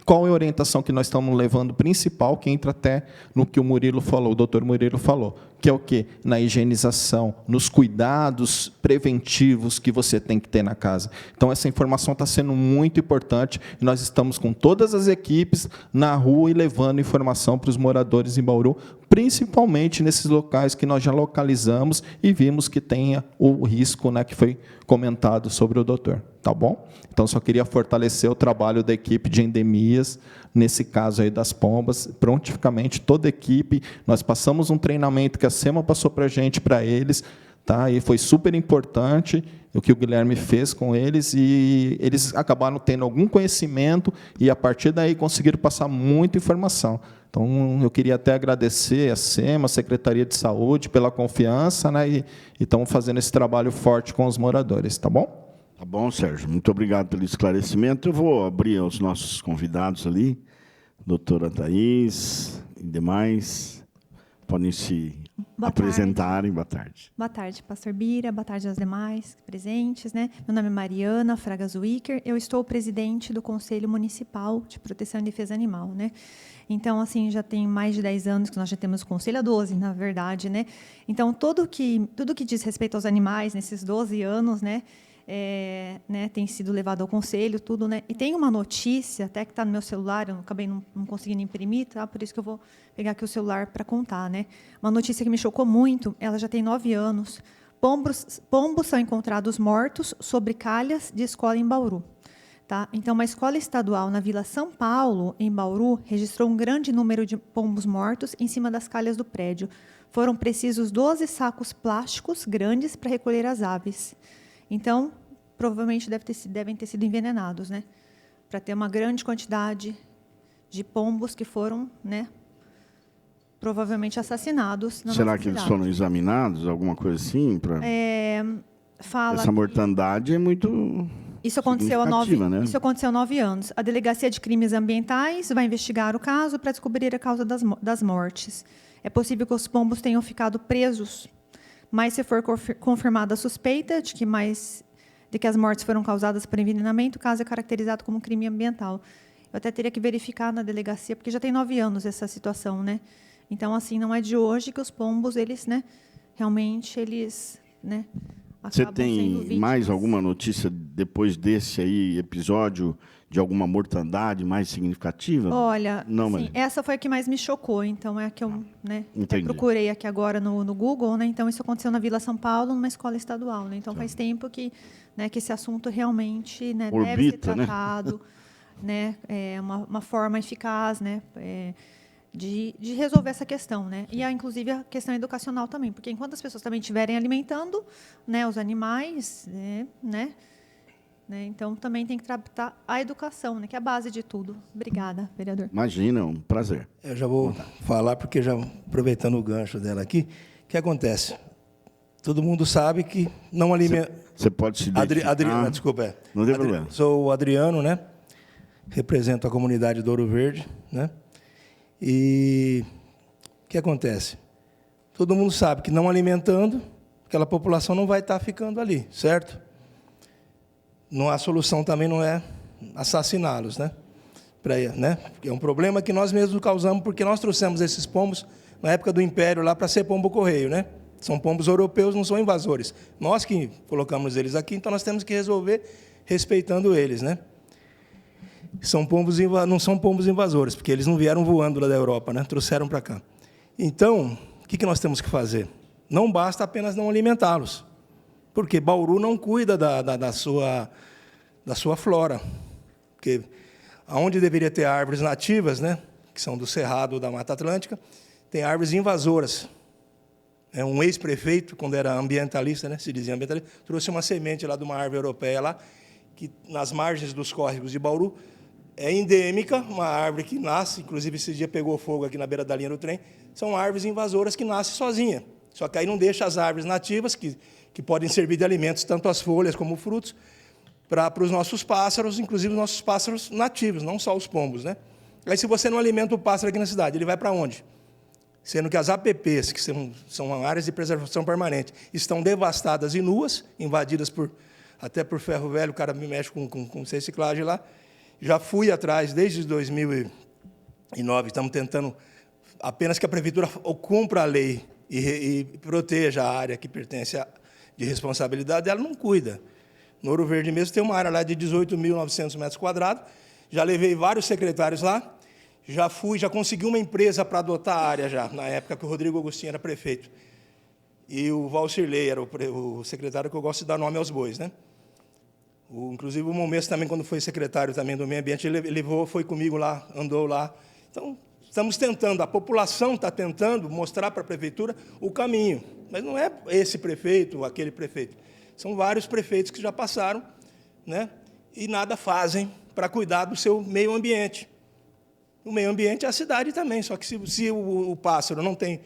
Qual é a orientação que nós estamos levando principal, que entra até no que o Murilo falou, o doutor Murilo falou, que é o quê? Na higienização, nos cuidados preventivos que você tem que ter na casa. Então, essa informação está sendo muito importante e nós estamos com todas as equipes na rua e levando informação para os moradores em Bauru, principalmente nesses locais que nós já localizamos e vimos que tenha o risco, né, que foi comentado sobre o doutor. Tá bom? Então, só queria fortalecer o trabalho da equipe de endemias, nesse caso aí das pombas, prontificamente, toda a equipe. Nós passamos um treinamento que a SEMA passou para a gente, para eles, tá? E foi super importante o que o Guilherme fez com eles, e eles acabaram tendo algum conhecimento e, a partir daí, conseguiram passar muita informação. Então, eu queria até agradecer a SEMA, a Secretaria de Saúde, pela confiança, né? E estamos fazendo esse trabalho forte com os moradores, tá bom? Tá bom, Sérgio. Muito obrigado pelo esclarecimento. Eu vou abrir aos nossos convidados ali, doutora Thaís e demais, podem se apresentarem. Boa tarde. Boa tarde, pastor Bira. Boa tarde aos demais presentes, né? Meu nome é Mariana Fraga Zwicker. Eu estou presidente do Conselho Municipal de Proteção e Defesa Animal, né? Então, assim, já tem mais de 10 anos que nós já temos o conselho, há 12, na verdade, né? Então, tudo que diz respeito aos animais nesses 12 anos, né, tem sido levado ao conselho, tudo, né? E tem uma notícia, até que está no meu celular, eu acabei não conseguindo imprimir, tá? Por isso que eu vou pegar aqui o celular para contar, né? Uma notícia que me chocou muito, ela já tem 9 anos. Pombos são encontrados mortos sobre calhas de escola em Bauru. Tá? Então, uma escola estadual na Vila São Paulo, em Bauru, registrou um grande número de pombos mortos em cima das calhas do prédio. Foram precisos 12 sacos plásticos grandes para recolher as aves. Então, provavelmente devem ter sido envenenados, né? Para ter uma grande quantidade de pombos que foram, né, provavelmente assassinados. Será que eles foram examinados, alguma coisa assim? Essa mortandade é muito... Isso aconteceu há 9 anos. A Delegacia de Crimes Ambientais vai investigar o caso para descobrir a causa das mortes. É possível que os pombos tenham ficado presos, mas se for confirmada a suspeita de que as mortes foram causadas por envenenamento, o caso é caracterizado como crime ambiental. Eu até teria que verificar na delegacia, porque já tem 9 anos essa situação, né? Então, assim, não é de hoje que os pombos, eles, né, realmente, eles, né, Você tem mais alguma notícia depois desse aí episódio de alguma mortandade mais significativa? Olha, não, sim, essa foi a que mais me chocou. Então, é a que eu, né, procurei aqui agora no Google. Né? Então, isso aconteceu na Vila São Paulo, numa escola estadual. Né? Então, faz tempo que esse assunto realmente, né, deve ser tratado. Né? É uma forma eficaz, né, de resolver essa questão, né? E inclusive a questão educacional também, porque enquanto as pessoas também estiverem alimentando, né, os animais, né, então também tem que tratar a educação, né, que é a base de tudo. Obrigada, vereador. Imagina, um prazer. Eu já vou falar, porque já aproveitando o gancho dela aqui, o que acontece? Todo mundo sabe que não alimenta... Você pode se identificar? Adriano, desculpa. Não tem problema. Sou o Adriano, né? Represento a comunidade do Ouro Verde, né? E o que acontece? Todo mundo sabe que não alimentando, aquela população não vai estar ficando ali, certo? Não, a solução também não é assassiná-los, né? É um problema que nós mesmos causamos, porque nós trouxemos esses pombos na época do Império lá para ser pombo-correio, né? São pombos europeus, não são invasores. Nós que colocamos eles aqui, então nós temos que resolver respeitando eles, né? Não são pombos invasores, porque eles não vieram voando lá da Europa, né? Trouxeram para cá. Então, o que nós temos que fazer? Não basta apenas não alimentá-los, porque Bauru não cuida da sua flora. Porque onde deveria ter árvores nativas, né, que são do Cerrado da Mata Atlântica, tem árvores invasoras. Um ex-prefeito, quando era ambientalista, né, se dizia ambientalista, trouxe uma semente lá de uma árvore europeia lá, que nas margens dos córregos de Bauru é endêmica, uma árvore que nasce, inclusive esse dia pegou fogo aqui na beira da linha do trem, são árvores invasoras que nascem sozinhas. Só que aí não deixa as árvores nativas, que podem servir de alimentos, tanto as folhas como frutos, para os nossos pássaros, inclusive os nossos pássaros nativos, não só os pombos, né? Aí, se você não alimenta o pássaro aqui na cidade, ele vai para onde? Sendo que as APPs, que são áreas de preservação permanente, estão devastadas e nuas, invadidas até por ferro velho, o cara me mexe com reciclagem lá. Já fui atrás, desde 2009, estamos tentando apenas que a prefeitura cumpra a lei e proteja a área que pertence de responsabilidade, ela não cuida. No Ouro Verde mesmo tem uma área lá de 18.900 metros quadrados, já levei vários secretários lá, já consegui uma empresa para adotar a área já, na época que o Rodrigo Agostinho era prefeito. E o Valcirley era o secretário que eu gosto de dar nome aos bois, né? Inclusive o Momesso também, quando foi secretário também do meio ambiente, ele foi comigo lá, andou lá. Então, estamos tentando, a população está tentando mostrar para a prefeitura o caminho. Mas não é esse prefeito ou aquele prefeito. São vários prefeitos que já passaram, né, e nada fazem para cuidar do seu meio ambiente. O meio ambiente é a cidade também, só que se o pássaro não tem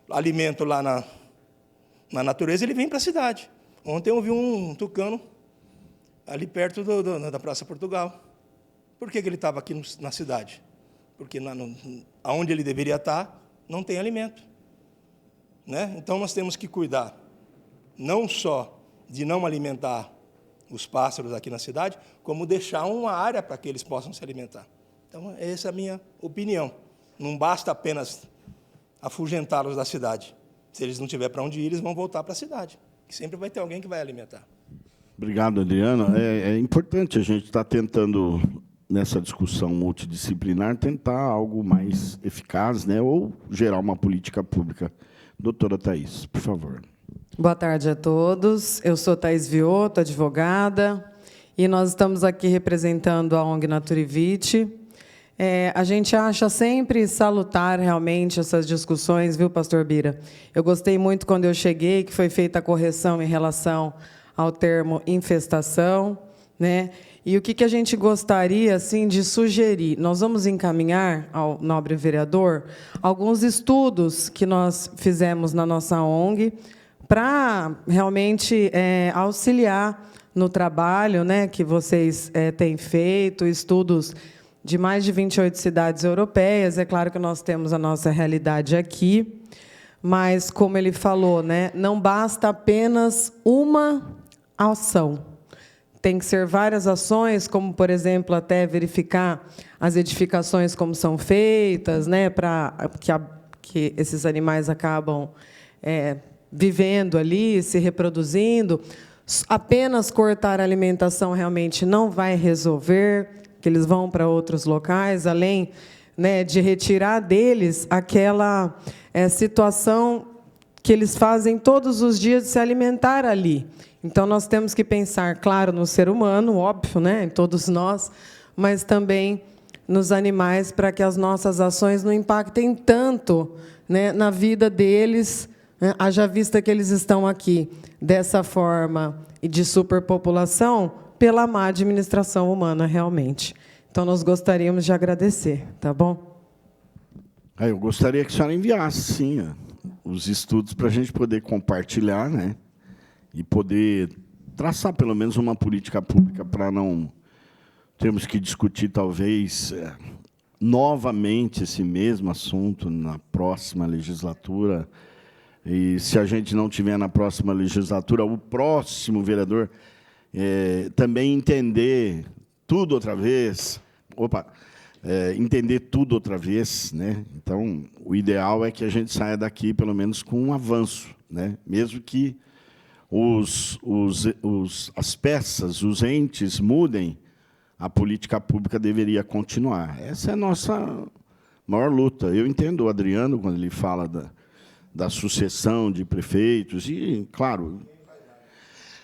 alimento lá na natureza, ele vem para a cidade. Ontem eu vi um tucano ali perto da Praça Portugal. Por que ele estava aqui na cidade? Porque onde ele deveria estar, não tem alimento. Né? Então, nós temos que cuidar não só de não alimentar os pássaros aqui na cidade, como deixar uma área para que eles possam se alimentar. Então, essa é a minha opinião. Não basta apenas afugentá-los da cidade. Se eles não tiverem para onde ir, eles vão voltar para a cidade, que sempre vai ter alguém que vai alimentar. Obrigado, Adriano. É importante a gente estar tentando, nessa discussão multidisciplinar, tentar algo mais eficaz, né, ou gerar uma política pública. Doutora Thaís, por favor. Boa tarde a todos. Eu sou Thaís Vioto, advogada, e nós estamos aqui representando a ONG Naturivite. A gente acha sempre salutar realmente essas discussões, viu, pastor Bira? Eu gostei muito quando eu cheguei, que foi feita a correção em relação ao termo infestação, né? E o que a gente gostaria assim, de sugerir? Nós vamos encaminhar ao nobre vereador alguns estudos que nós fizemos na nossa ONG para realmente auxiliar no trabalho, né, que vocês têm feito, estudos de mais de 28 cidades europeias. É claro que nós temos a nossa realidade aqui, mas, como ele falou, né, não basta apenas uma ação. Tem que ser várias ações, como, por exemplo, até verificar as edificações como são feitas, né, para que esses animais acabam vivendo ali, se reproduzindo. Apenas cortar a alimentação realmente não vai resolver, que eles vão para outros locais, além, né, de retirar deles aquela situação que eles fazem todos os dias de se alimentar ali. Então, nós temos que pensar, claro, no ser humano, óbvio, né, em todos nós, mas também nos animais, para que as nossas ações não impactem tanto, né, na vida deles, né, haja vista que eles estão aqui dessa forma e de superpopulação pela má administração humana, realmente. Então, nós gostaríamos de agradecer, tá bom? Eu gostaria que a senhora enviasse, sim, os estudos para a gente poder compartilhar, né, e poder traçar, pelo menos, uma política pública para não termos que discutir, talvez, novamente esse mesmo assunto na próxima legislatura. E, se a gente não tiver na próxima legislatura, o próximo vereador também entender tudo outra vez. Entender tudo outra vez, né? Então, o ideal é que a gente saia daqui, pelo menos, com um avanço, né? Mesmo que as peças, os entes mudem, a política pública deveria continuar. Essa é a nossa maior luta. Eu entendo o Adriano quando ele fala da sucessão de prefeitos, e, claro,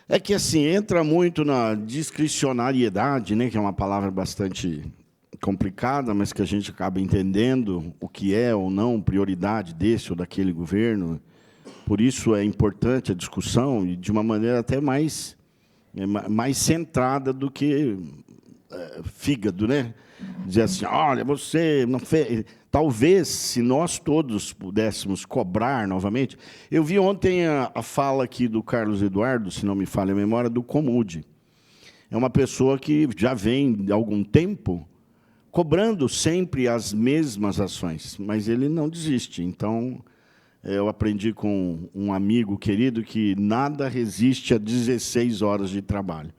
é que assim entra muito na discricionariedade, né, que é uma palavra bastante complicada, mas que a gente acaba entendendo o que é ou não prioridade desse ou daquele governo. Por isso é importante a discussão, e de uma maneira até mais centrada do que fígado, né? Dizer assim, olha, você não fez... Talvez, se nós todos pudéssemos cobrar novamente... Eu vi ontem a fala aqui do Carlos Eduardo, se não me falha a memória, do Comude. É uma pessoa que já vem, de algum tempo, cobrando sempre as mesmas ações, mas ele não desiste. Então, eu aprendi com um amigo querido que nada resiste a 16 horas de trabalho.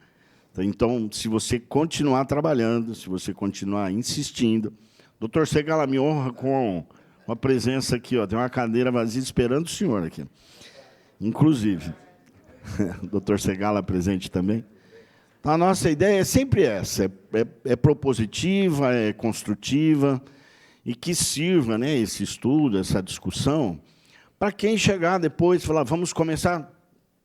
Então, se você continuar trabalhando, se você continuar insistindo... Doutor Segala, me honra com uma presença aqui. Tem uma cadeira vazia esperando o senhor aqui. Inclusive. Doutor Segala presente também. Então, a nossa ideia é sempre essa. É propositiva, é construtiva, e que sirva, né, esse estudo, essa discussão, para quem chegar depois e falar, vamos começar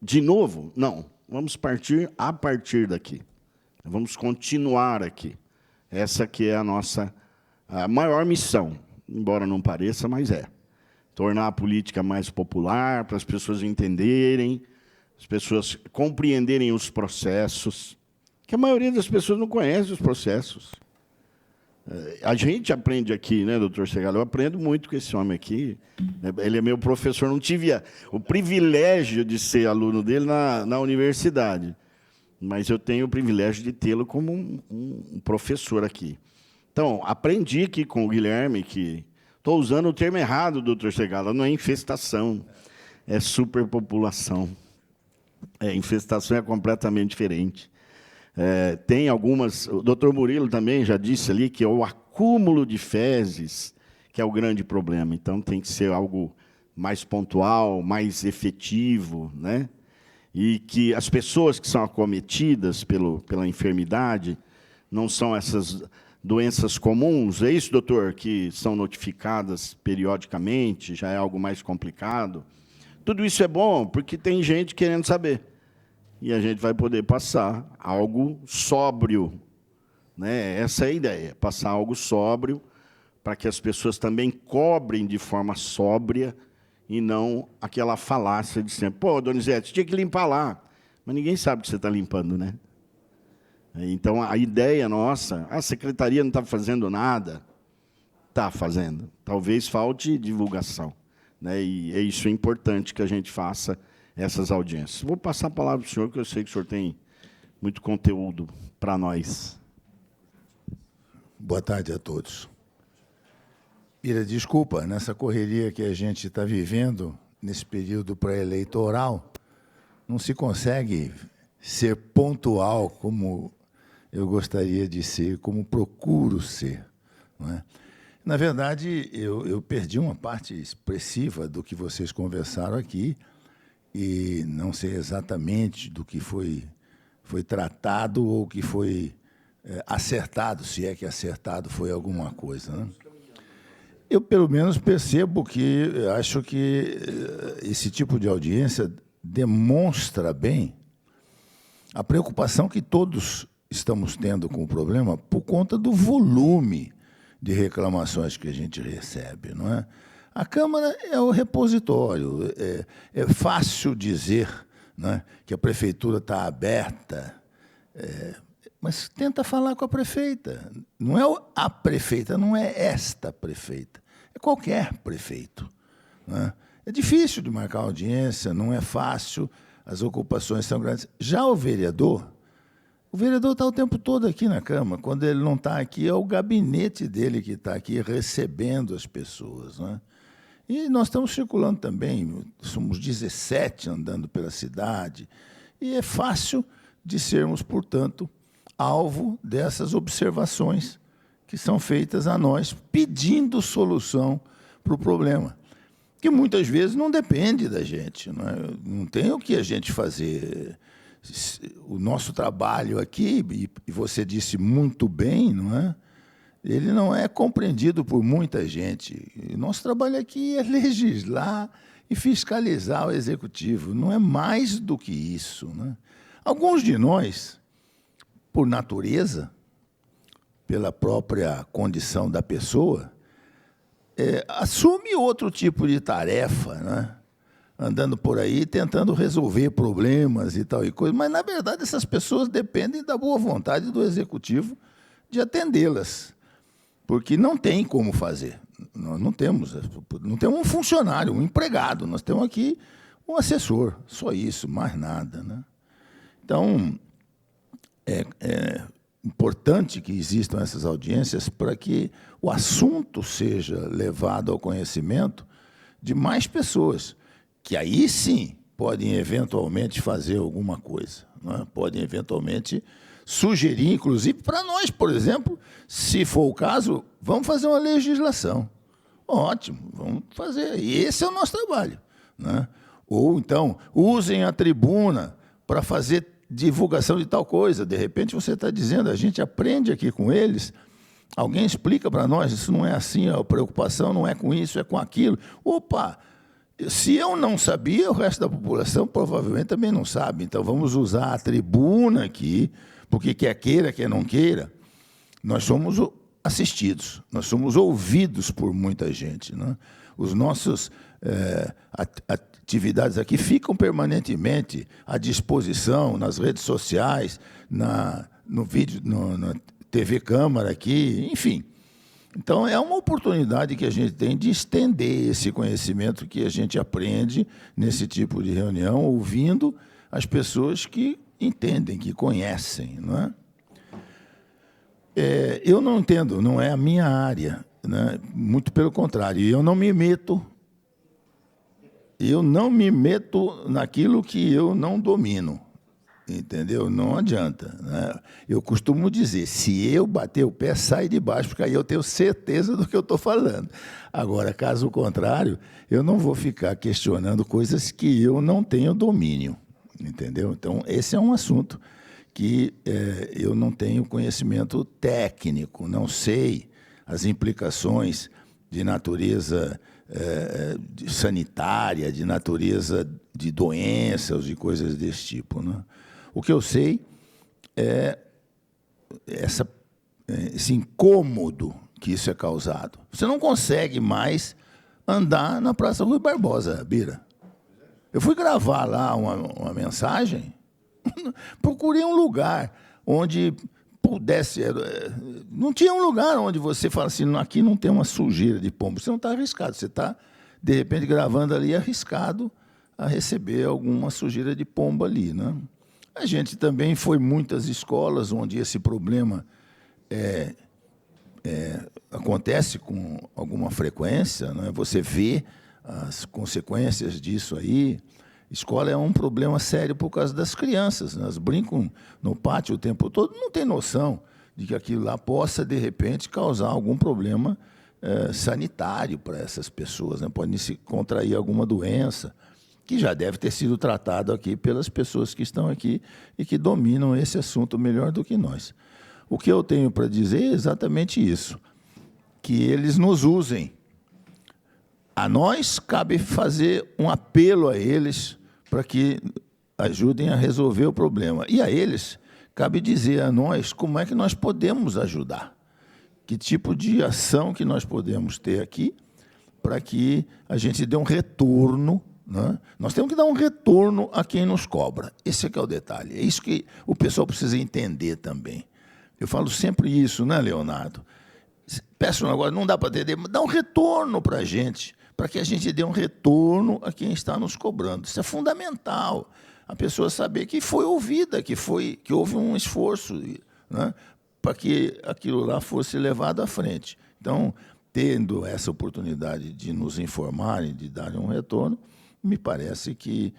de novo? Não. Vamos partir a partir daqui. Vamos continuar aqui. Essa que é a nossa maior missão. embora não pareça, mas é. Tornar a política mais popular, para as pessoas entenderem, as pessoas compreenderem os processos, que a maioria das pessoas não conhece os processos. A gente aprende aqui, né, doutor Segal? Eu aprendo muito com esse homem aqui. Ele é meu professor. Não tive o privilégio de ser aluno dele na universidade, mas eu tenho o privilégio de tê-lo como um professor aqui. Então, aprendi aqui com o Guilherme que estou usando o termo errado, doutor Segal. Não é infestação, é superpopulação. Infestação é completamente diferente. Tem algumas... O doutor Murilo também já disse ali que é o acúmulo de fezes que é o grande problema. Então, tem que ser algo mais pontual, mais efetivo, né? E que as pessoas que são acometidas pela enfermidade não são essas doenças comuns, é isso, doutor, que são notificadas periodicamente, já é algo mais complicado. Tudo isso é bom, porque tem gente querendo saber. E a gente vai poder passar algo sóbrio, né? Essa é a ideia, passar algo sóbrio para que as pessoas também cobrem de forma sóbria e não aquela falácia de sempre. Pô, Donizete, você tinha que limpar lá. Mas ninguém sabe que você está limpando, né? Então, a ideia nossa, a secretaria não está fazendo nada. Está fazendo. Talvez falte divulgação, né? E é isso importante que a gente faça essas audiências. Vou passar a palavra para o senhor, que eu sei que o senhor tem muito conteúdo para nós. Boa tarde a todos. Ira, desculpa, nessa correria que a gente está vivendo, nesse período pré-eleitoral, não se consegue ser pontual como eu gostaria de ser, como procuro ser, não é? Na verdade, eu perdi uma parte expressiva do que vocês conversaram aqui, e não sei exatamente do que foi tratado ou que foi acertado, se é que acertado foi alguma coisa, né? Eu, pelo menos, percebo que acho que esse tipo de audiência demonstra bem a preocupação que todos estamos tendo com o problema por conta do volume de reclamações que a gente recebe, não é? A Câmara é o repositório. É fácil dizer, né, que a prefeitura está aberta, mas tenta falar com a prefeita. Não é a prefeita, não é esta prefeita, é qualquer prefeito, né? É difícil de marcar audiência, não é fácil, as ocupações são grandes. Já o vereador está o tempo todo aqui na Câmara. Quando ele não está aqui, é o gabinete dele que está aqui recebendo as pessoas, né? E nós estamos circulando também, somos 17 andando pela cidade, e é fácil de sermos, portanto, alvo dessas observações que são feitas a nós, pedindo solução para o problema, que muitas vezes não depende da gente, não é? Não tem o que a gente fazer. O nosso trabalho aqui, e você disse muito bem, não é? Ele não é compreendido por muita gente. O nosso trabalho aqui é legislar e fiscalizar o executivo, não é mais do que isso, né? Alguns de nós, por natureza, pela própria condição da pessoa, assume outro tipo de tarefa, né? Andando por aí, tentando resolver problemas e tal e coisa, mas, na verdade, essas pessoas dependem da boa vontade do executivo de atendê-las, porque não tem como fazer. Nós não temos um funcionário, um empregado, nós temos aqui um assessor, só isso, mais nada, né? Então, é importante que existam essas audiências para que o assunto seja levado ao conhecimento de mais pessoas, que aí sim podem eventualmente fazer alguma coisa, né? Podem eventualmente sugerir, inclusive, para nós, por exemplo, se for o caso, vamos fazer uma legislação. Ótimo, vamos fazer. E esse é o nosso trabalho, né? Ou, então, usem a tribuna para fazer divulgação de tal coisa. De repente, você está dizendo, a gente aprende aqui com eles, alguém explica para nós, isso não é assim, a preocupação não é com isso, é com aquilo. Opa! Se eu não sabia, o resto da população provavelmente também não sabe. Então, vamos usar a tribuna aqui, porque quer queira, quer não queira, nós somos assistidos, nós somos ouvidos por muita gente, né? Os nossos atividades aqui ficam permanentemente à disposição nas redes sociais, no vídeo, na TV Câmara aqui, enfim. Então, é uma oportunidade que a gente tem de estender esse conhecimento que a gente aprende nesse tipo de reunião, ouvindo as pessoas que entendem, que conhecem, não é? Eu não entendo, não é a minha área, né? Muito pelo contrário, eu não me meto naquilo que eu não domino, entendeu? Não adianta, né? Eu costumo dizer, se eu bater o pé, sai de baixo, porque aí eu tenho certeza do que eu estou falando. Agora, caso contrário, eu não vou ficar questionando coisas que eu não tenho domínio, entendeu? Então, esse é um assunto que eu não tenho conhecimento técnico, não sei as implicações de natureza sanitária, de natureza de doenças, de coisas desse tipo, né? O que eu sei é esse incômodo que isso é causado. Você não consegue mais andar na Praça Rui Barbosa, Bira. Eu fui gravar lá uma mensagem, procurei um lugar onde pudesse... Não tinha um lugar onde você fala assim, aqui não tem uma sujeira de pombo. Você não está arriscado, você está, de repente, gravando ali arriscado a receber alguma sujeira de pombo ali, né? A gente também foi muitas escolas onde esse problema acontece com alguma frequência, né? Você vê as consequências disso aí. Escola é um problema sério por causa das crianças, né? Elas brincam no pátio o tempo todo, não tem noção de que aquilo lá possa, de repente, causar algum problema sanitário para essas pessoas, né? Podem se contrair alguma doença, que já deve ter sido tratado aqui pelas pessoas que estão aqui e que dominam esse assunto melhor do que nós. O que eu tenho para dizer é exatamente isso, que eles nos usem. A nós cabe fazer um apelo a eles para que ajudem a resolver o problema. E a eles cabe dizer a nós como é que nós podemos ajudar, que tipo de ação que nós podemos ter aqui para que a gente dê um retorno, né? Nós temos que dar um retorno a quem nos cobra. Esse é que é o detalhe. É isso que o pessoal precisa entender também. Eu falo sempre isso, né, Leonardo? Peço um negócio, não dá para entender, mas dá um retorno para a gente, para que a gente dê um retorno a quem está nos cobrando. Isso é fundamental. A pessoa saber que foi ouvida, que houve um esforço, né, para que aquilo lá fosse levado à frente. Então, tendo essa oportunidade de nos informarem, de darem um retorno, me parece que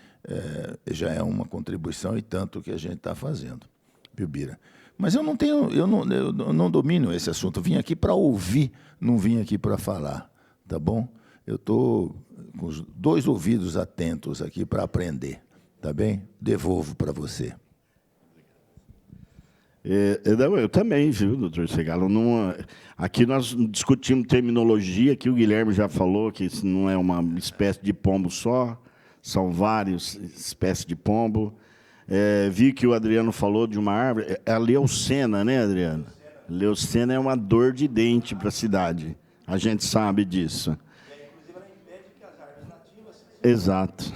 já é uma contribuição e tanto que a gente está fazendo, viu, Bira? Mas eu não domino esse assunto. Vim aqui para ouvir, não vim aqui para falar, tá bom? Eu estou com os 2 ouvidos atentos aqui para aprender, tá bem? Devolvo para você. Eu também, viu, doutor Segalo? Aqui nós discutimos terminologia, que o Guilherme já falou que isso não é uma espécie de pombo só, são várias espécies de pombo. Vi que o Adriano falou de uma árvore, a leucena, né, Adriano? Leucena é uma dor de dente para a cidade, a gente sabe disso. Inclusive, ela impede que as árvores nativas... Exato.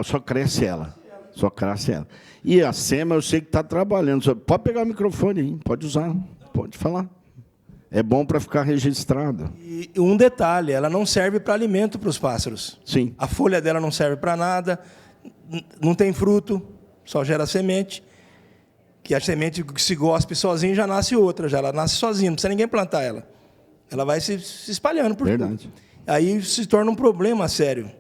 Só cresce ela. Só cresce ela. E a SEMA, eu sei que está trabalhando. Pode pegar o microfone aí, pode usar, pode falar. É bom para ficar registrado. E um detalhe, ela não serve para alimento para os pássaros. Sim. A folha dela não serve para nada, não tem fruto, só gera semente. Que a semente que se gospe sozinha já nasce outra, ela nasce sozinha, não precisa ninguém plantar ela. Ela vai se espalhando por tudo. Aí se torna um problema sério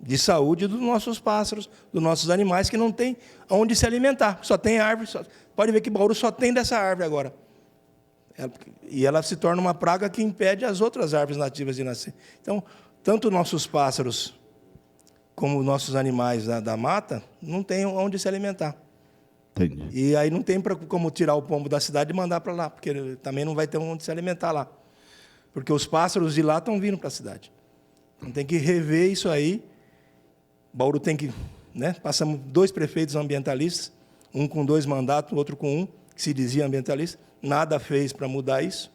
de saúde dos nossos pássaros, dos nossos animais, que não tem onde se alimentar. Só tem árvore. Pode ver que Bauru só tem dessa árvore agora. E ela se torna uma praga que impede as outras árvores nativas de nascer. Então, tanto nossos pássaros como nossos animais da mata não têm onde se alimentar. Entendi. E aí não tem como tirar o pombo da cidade e mandar para lá, porque também não vai ter onde se alimentar lá. Porque os pássaros de lá estão vindo para a cidade. Então tem que rever isso aí. Bauru tem que... né? Passamos 2 prefeitos ambientalistas, um com 2 mandatos, outro com 1, que se dizia ambientalista. Nada fez para mudar isso.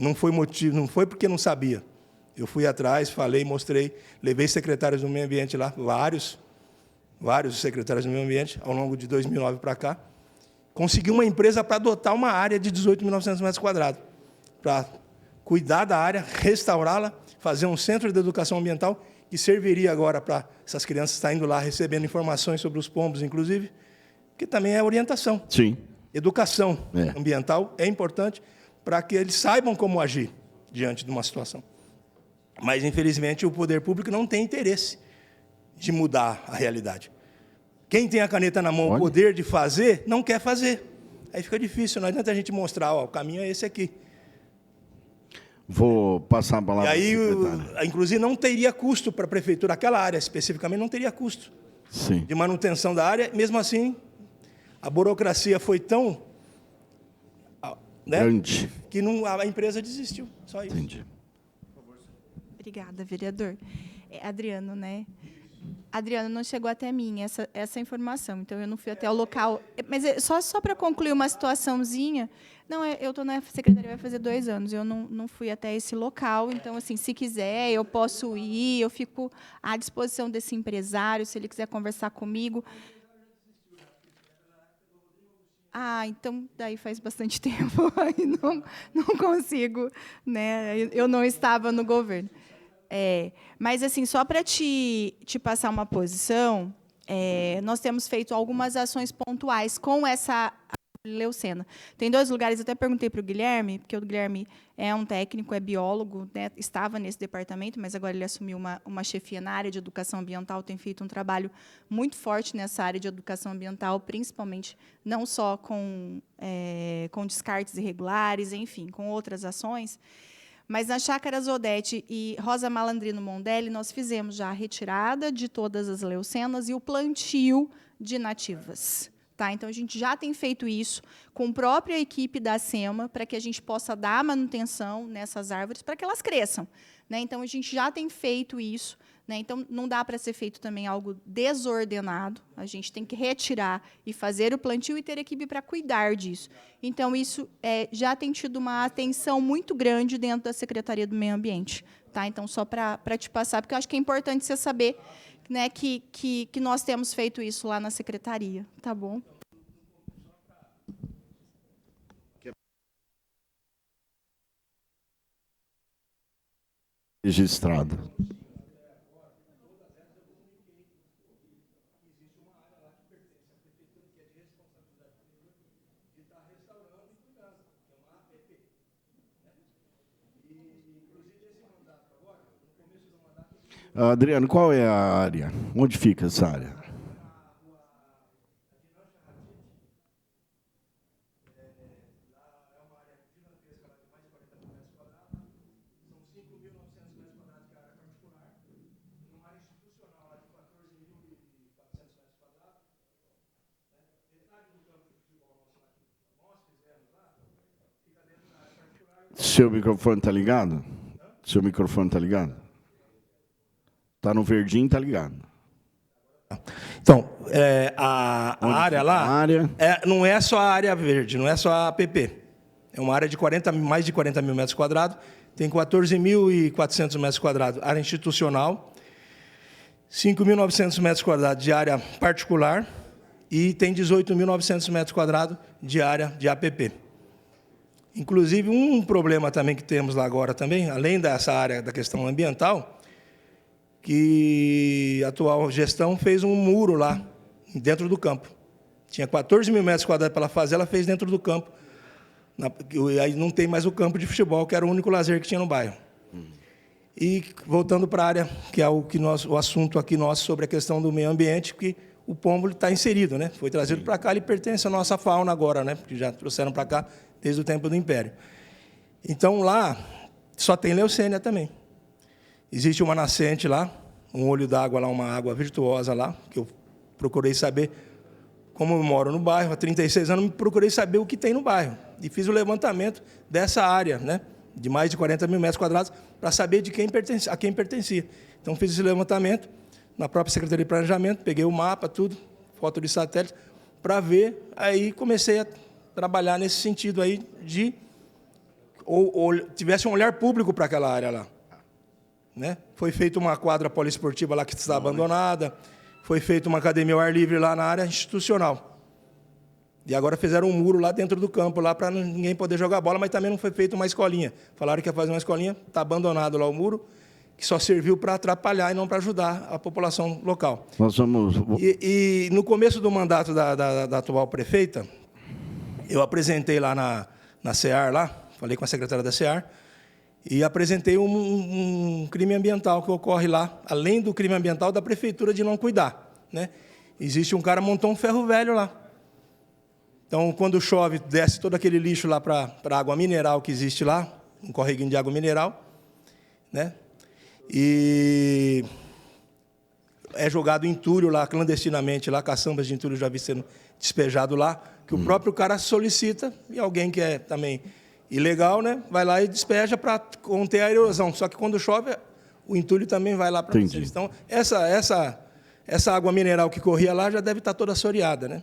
Não foi motivo, não foi porque não sabia. Eu fui atrás, falei, mostrei, levei secretários do meio ambiente lá, vários secretários do meio ambiente, ao longo de 2009 para cá. Consegui uma empresa para adotar uma área de 18.900 metros quadrados, para cuidar da área, restaurá-la, fazer um centro de educação ambiental, que serviria agora para essas crianças estarem indo lá recebendo informações sobre os pombos, inclusive, que também é orientação. Sim. Educação ambiental é importante para que eles saibam como agir diante de uma situação. Mas, infelizmente, o poder público não tem interesse de mudar a realidade. Quem tem a caneta na mão, o poder de fazer, não quer fazer. Aí fica difícil, não adianta a gente mostrar, ó, o caminho é esse aqui. Vou passar a palavra. E aí, inclusive, não teria custo para a prefeitura, aquela área especificamente, não teria custo de manutenção da área. Mesmo assim, a burocracia foi tão grande que a empresa desistiu. Só isso. Entendi. Obrigada, vereador. Adriano, né? Adriano, não chegou até mim essa informação, então eu não fui até o local. Mas só para concluir uma situaçãozinha, não, eu estou na secretaria vai fazer 2 anos, eu não fui até esse local, então, assim, se quiser, eu posso ir, eu fico à disposição desse empresário, se ele quiser conversar comigo. Ah, então, daí faz bastante tempo, aí não consigo, né? Eu não estava no governo. Mas, assim, só para te passar uma posição, nós temos feito algumas ações pontuais com essa leucena. Tem 2 lugares, eu até perguntei para o Guilherme, porque o Guilherme é um técnico, é biólogo, né, estava nesse departamento, mas agora ele assumiu uma chefia na área de educação ambiental, tem feito um trabalho muito forte nessa área de educação ambiental, principalmente não só com descartes irregulares, enfim, com outras ações. Mas na Chácara Odete e Rosa Malandrino Mondelli, nós fizemos já a retirada de todas as leucenas e o plantio de nativas. Tá? Então, a gente já tem feito isso com a própria equipe da SEMA, para que a gente possa dar manutenção nessas árvores, para que elas cresçam. Né? Então, a gente já tem feito isso. Né? Então, não dá para ser feito também algo desordenado. A gente tem que retirar e fazer o plantio e ter equipe para cuidar disso. Então, isso já tem tido uma atenção muito grande dentro da Secretaria do Meio Ambiente. Tá? Então, só para te passar, porque eu acho que é importante você saber, né, que nós temos feito isso lá na Secretaria. Tá bom? Registrada. Adriano, qual é a área? Onde fica essa área? Seu microfone está ligado? Seu microfone está ligado? Está no verdinho, está ligado. Então, a área lá não é só a área verde, não é só a APP. É uma área de mais de 40 mil metros quadrados, tem 14.400 metros quadrados área institucional, 5.900 metros quadrados de área particular e tem 18.900 metros quadrados de área de APP. Inclusive, um problema também que temos lá agora também, além dessa área da questão ambiental, que a atual gestão fez um muro lá, dentro do campo. Tinha 14 mil metros quadrados para ela fazer, ela fez dentro do campo. Aí não tem mais o campo de futebol, que era o único lazer que tinha no bairro. E, voltando para a área, que é o assunto aqui nosso sobre a questão do meio ambiente, que o pombo está inserido, né? Foi trazido para cá, ele pertence à nossa fauna agora, né? Porque já trouxeram para cá desde o tempo do Império. Então, lá, só tem leucênia também. Existe uma nascente lá, um olho d'água lá, uma água virtuosa lá, que eu procurei saber, como eu moro no bairro, há 36 anos, procurei saber o que tem no bairro. E fiz o levantamento dessa área, né, de mais de 40 mil metros quadrados, para saber a quem pertencia. Então, fiz esse levantamento na própria Secretaria de Planejamento, peguei o mapa, tudo, foto de satélite, para ver, aí comecei a trabalhar nesse sentido aí de ou tivesse um olhar público para aquela área lá. Né? Foi feita uma quadra poliesportiva lá que está abandonada, foi feita uma academia ao ar livre lá na área institucional. E agora fizeram um muro lá dentro do campo, lá para ninguém poder jogar bola, mas também não foi feita uma escolinha. Falaram que ia fazer uma escolinha, está abandonado lá o muro, que só serviu para atrapalhar e não para ajudar a população local. Nós vamos... E no começo do mandato da atual prefeita, eu apresentei lá na SEAR, lá, falei com a secretária da SEAR, e apresentei um crime ambiental que ocorre lá, além do crime ambiental da prefeitura de não cuidar. Né? Existe um cara que montou um ferro velho lá. Então, quando chove, desce todo aquele lixo lá para a água mineral que existe lá, um correguinho de água mineral, né? E é jogado entulho lá, clandestinamente, lá, caçambas de entulho já vi sendo despejado lá, que o próprio cara solicita, e alguém que é também ilegal, né, vai lá e despeja para conter a erosão. Só que quando chove, o entulho também vai lá para vocês. Então, essa água mineral que corria lá já deve estar toda assoreada, né?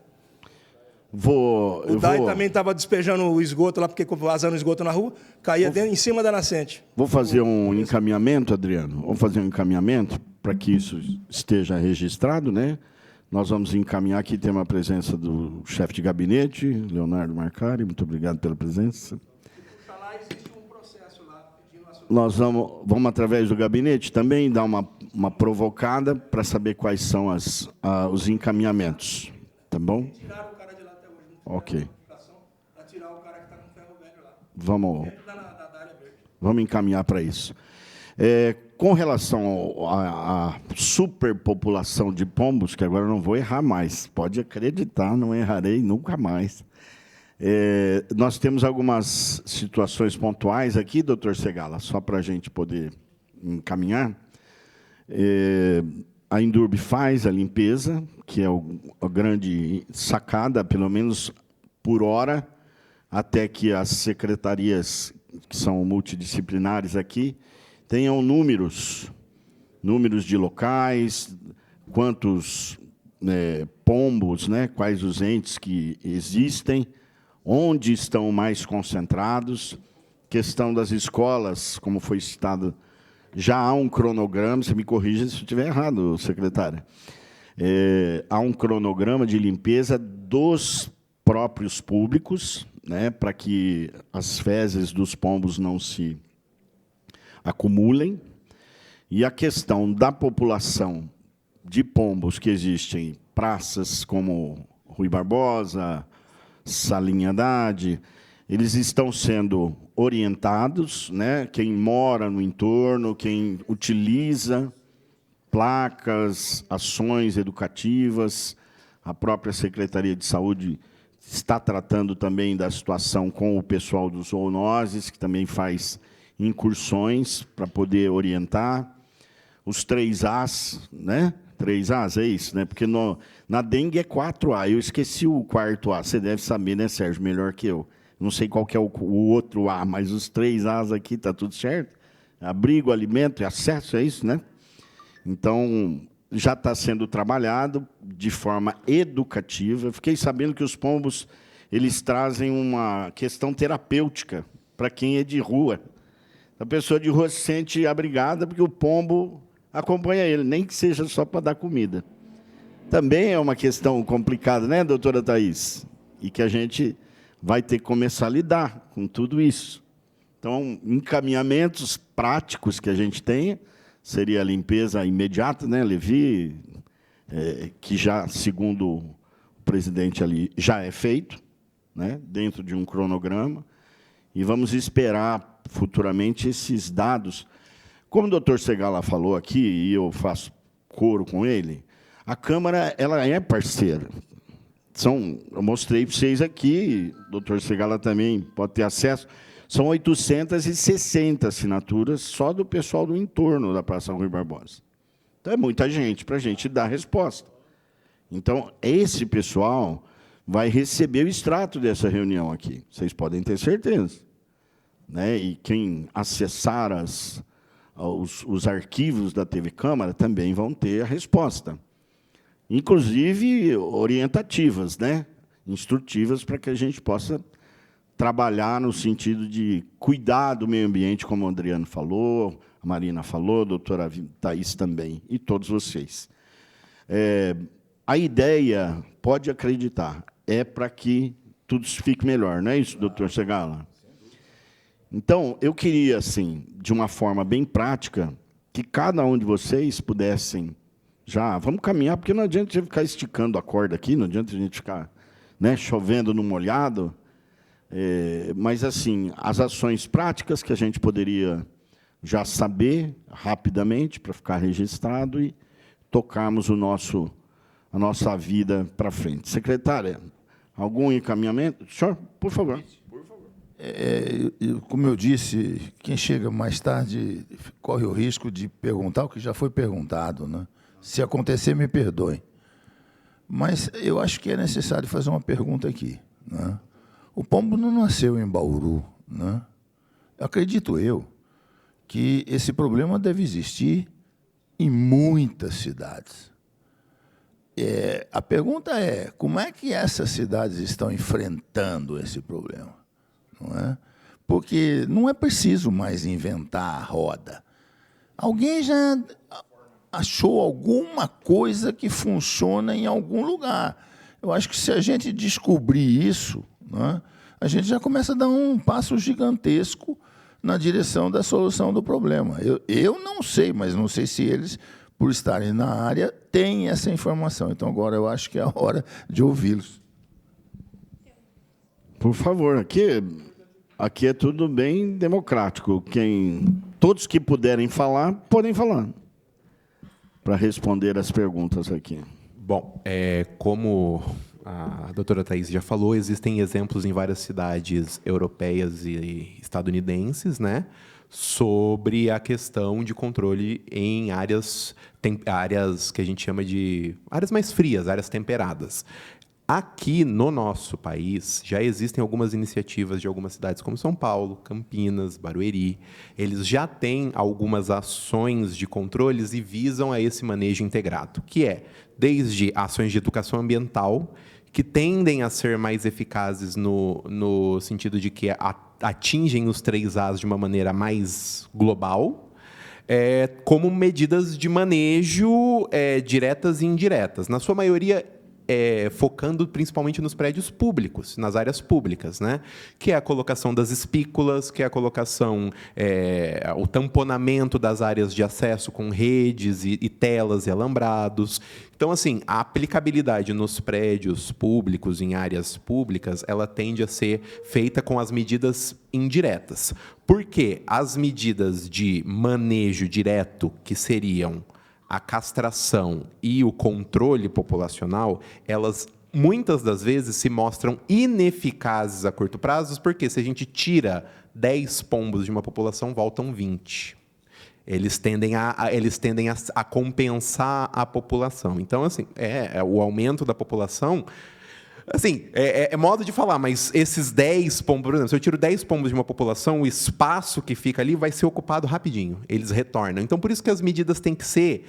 O DAI também estava despejando o esgoto lá, porque vazando o esgoto na rua, caía em cima da nascente. Vou fazer um encaminhamento, Adriano. Vamos fazer um encaminhamento para que isso esteja registrado, né? Nós vamos encaminhar aqui, tem uma presença do chefe de gabinete, Leonardo Marcari, muito obrigado pela presença. Nós vamos através do gabinete, também dar uma provocada para saber quais são os encaminhamentos. Tá bom? Ok. Vamos encaminhar para isso. Com relação à superpopulação de pombos, que agora eu não vou errar mais, pode acreditar, não errarei nunca mais. Nós temos algumas situações pontuais aqui, doutor Segala, só para a gente poder encaminhar. A Indurb faz a limpeza, que é a grande sacada, pelo menos por hora, até que as secretarias, que são multidisciplinares aqui, tenham números de locais, quantos pombos, né, quais os entes que existem, onde estão mais concentrados. Questão das escolas, como foi citado, já há um cronograma, você me corrija se eu estiver errado, secretária. Há um cronograma de limpeza dos próprios públicos, né, para que as fezes dos pombos não se acumulem. E a questão da população de pombos que existem em praças como Rui Barbosa, Salinha Haddad, eles estão sendo orientados, né? Quem mora no entorno, quem utiliza placas, ações educativas, a própria Secretaria de Saúde está tratando também da situação com o pessoal dos zoonoses, que também faz incursões para poder orientar. Os 3As, né? 3As, é isso, né? Porque na dengue é 4A. Eu esqueci o 4A. Você deve saber, né, Sérgio? Melhor que eu. Não sei qual que é o outro A, mas os 3As aqui está tudo certo. Abrigo, alimento e acesso, é isso, né? Então, já está sendo trabalhado de forma educativa. Fiquei sabendo que os pombos eles trazem uma questão terapêutica para quem é de rua. A pessoa de rua se sente abrigada porque o pombo acompanha ele, nem que seja só para dar comida. Também é uma questão complicada, né, doutora Thaís? E que a gente vai ter que começar a lidar com tudo isso. Então, encaminhamentos práticos que a gente tenha, seria a limpeza imediata, né, Levi, que já, segundo o presidente ali, já é feito, né, dentro de um cronograma, e vamos esperar futuramente esses dados. Como o doutor Segala falou aqui, e eu faço coro com ele, a Câmara ela é parceira. Eu mostrei para vocês aqui, o doutor Segala também pode ter acesso, são 860 assinaturas só do pessoal do entorno da Praça Rui Barbosa. Então, é muita gente para a gente dar resposta. Então, esse pessoal vai receber o extrato dessa reunião aqui, vocês podem ter certeza. Né? E quem acessar os arquivos da TV Câmara também vão ter a resposta. Inclusive orientativas, né? Instrutivas, para que a gente possa trabalhar no sentido de cuidar do meio ambiente, como o Adriano falou, a Marina falou, a doutora Thaís também, e todos vocês. A ideia, pode acreditar, é para que tudo fique melhor, não é isso, doutor Segala? Então, eu queria, assim, de uma forma bem prática, que cada um de vocês pudessem já... Vamos caminhar, porque não adianta a gente ficar esticando a corda aqui, não adianta a gente ficar, né, chovendo no molhado. Mas, assim, as ações práticas que a gente poderia já saber rapidamente, para ficar registrado, e tocarmos a nossa vida para frente. Secretária, algum encaminhamento? Senhor, por favor. Como eu disse, quem chega mais tarde corre o risco de perguntar o que já foi perguntado, né? Se acontecer, me perdoem. Mas eu acho que é necessário fazer uma pergunta aqui, né? O pombo não nasceu em Bauru, né? Acredito eu que esse problema deve existir em muitas cidades. A pergunta é, como é que essas cidades estão enfrentando esse problema? Não é? Porque não é preciso mais inventar a roda. Alguém já achou alguma coisa que funciona em algum lugar. Eu acho que se a gente descobrir isso, né, a gente já começa a dar um passo gigantesco na direção da solução do problema. Eu não sei, mas não sei se eles, por estarem na área, têm essa informação. Então, agora eu acho que é a hora de ouvi-los. Por favor, aqui é tudo bem democrático. Todos que puderem falar, podem falar, para responder as perguntas aqui. Bom, como a doutora Thaís já falou, existem exemplos em várias cidades europeias e estadunidenses, né, sobre a questão de controle em áreas que a gente chama de áreas mais frias, áreas temperadas. Aqui no nosso país já existem algumas iniciativas de algumas cidades como São Paulo, Campinas, Barueri. Eles já têm algumas ações de controles e visam a esse manejo integrado, que é desde ações de educação ambiental, que tendem a ser mais eficazes no sentido de que atingem os 3 As de uma maneira mais global, como medidas de manejo diretas e indiretas. Na sua maioria, focando principalmente nos prédios públicos, nas áreas públicas, né? Que é a colocação das espículas, que é a colocação, o tamponamento das áreas de acesso com redes e telas e alambrados. Então, assim, a aplicabilidade nos prédios públicos, em áreas públicas, ela tende a ser feita com as medidas indiretas. Por quê? As medidas de manejo direto, que seriam a castração e o controle populacional, elas muitas das vezes se mostram ineficazes a curto prazo, porque se a gente tira 10 pombos de uma população, voltam 20. Eles tendem a compensar a população. Então, assim, o aumento da população... Assim, é modo de falar, mas esses 10 pombos, por exemplo, se eu tiro 10 pombos de uma população, o espaço que fica ali vai ser ocupado rapidinho. Eles retornam. Então, por isso que as medidas têm que ser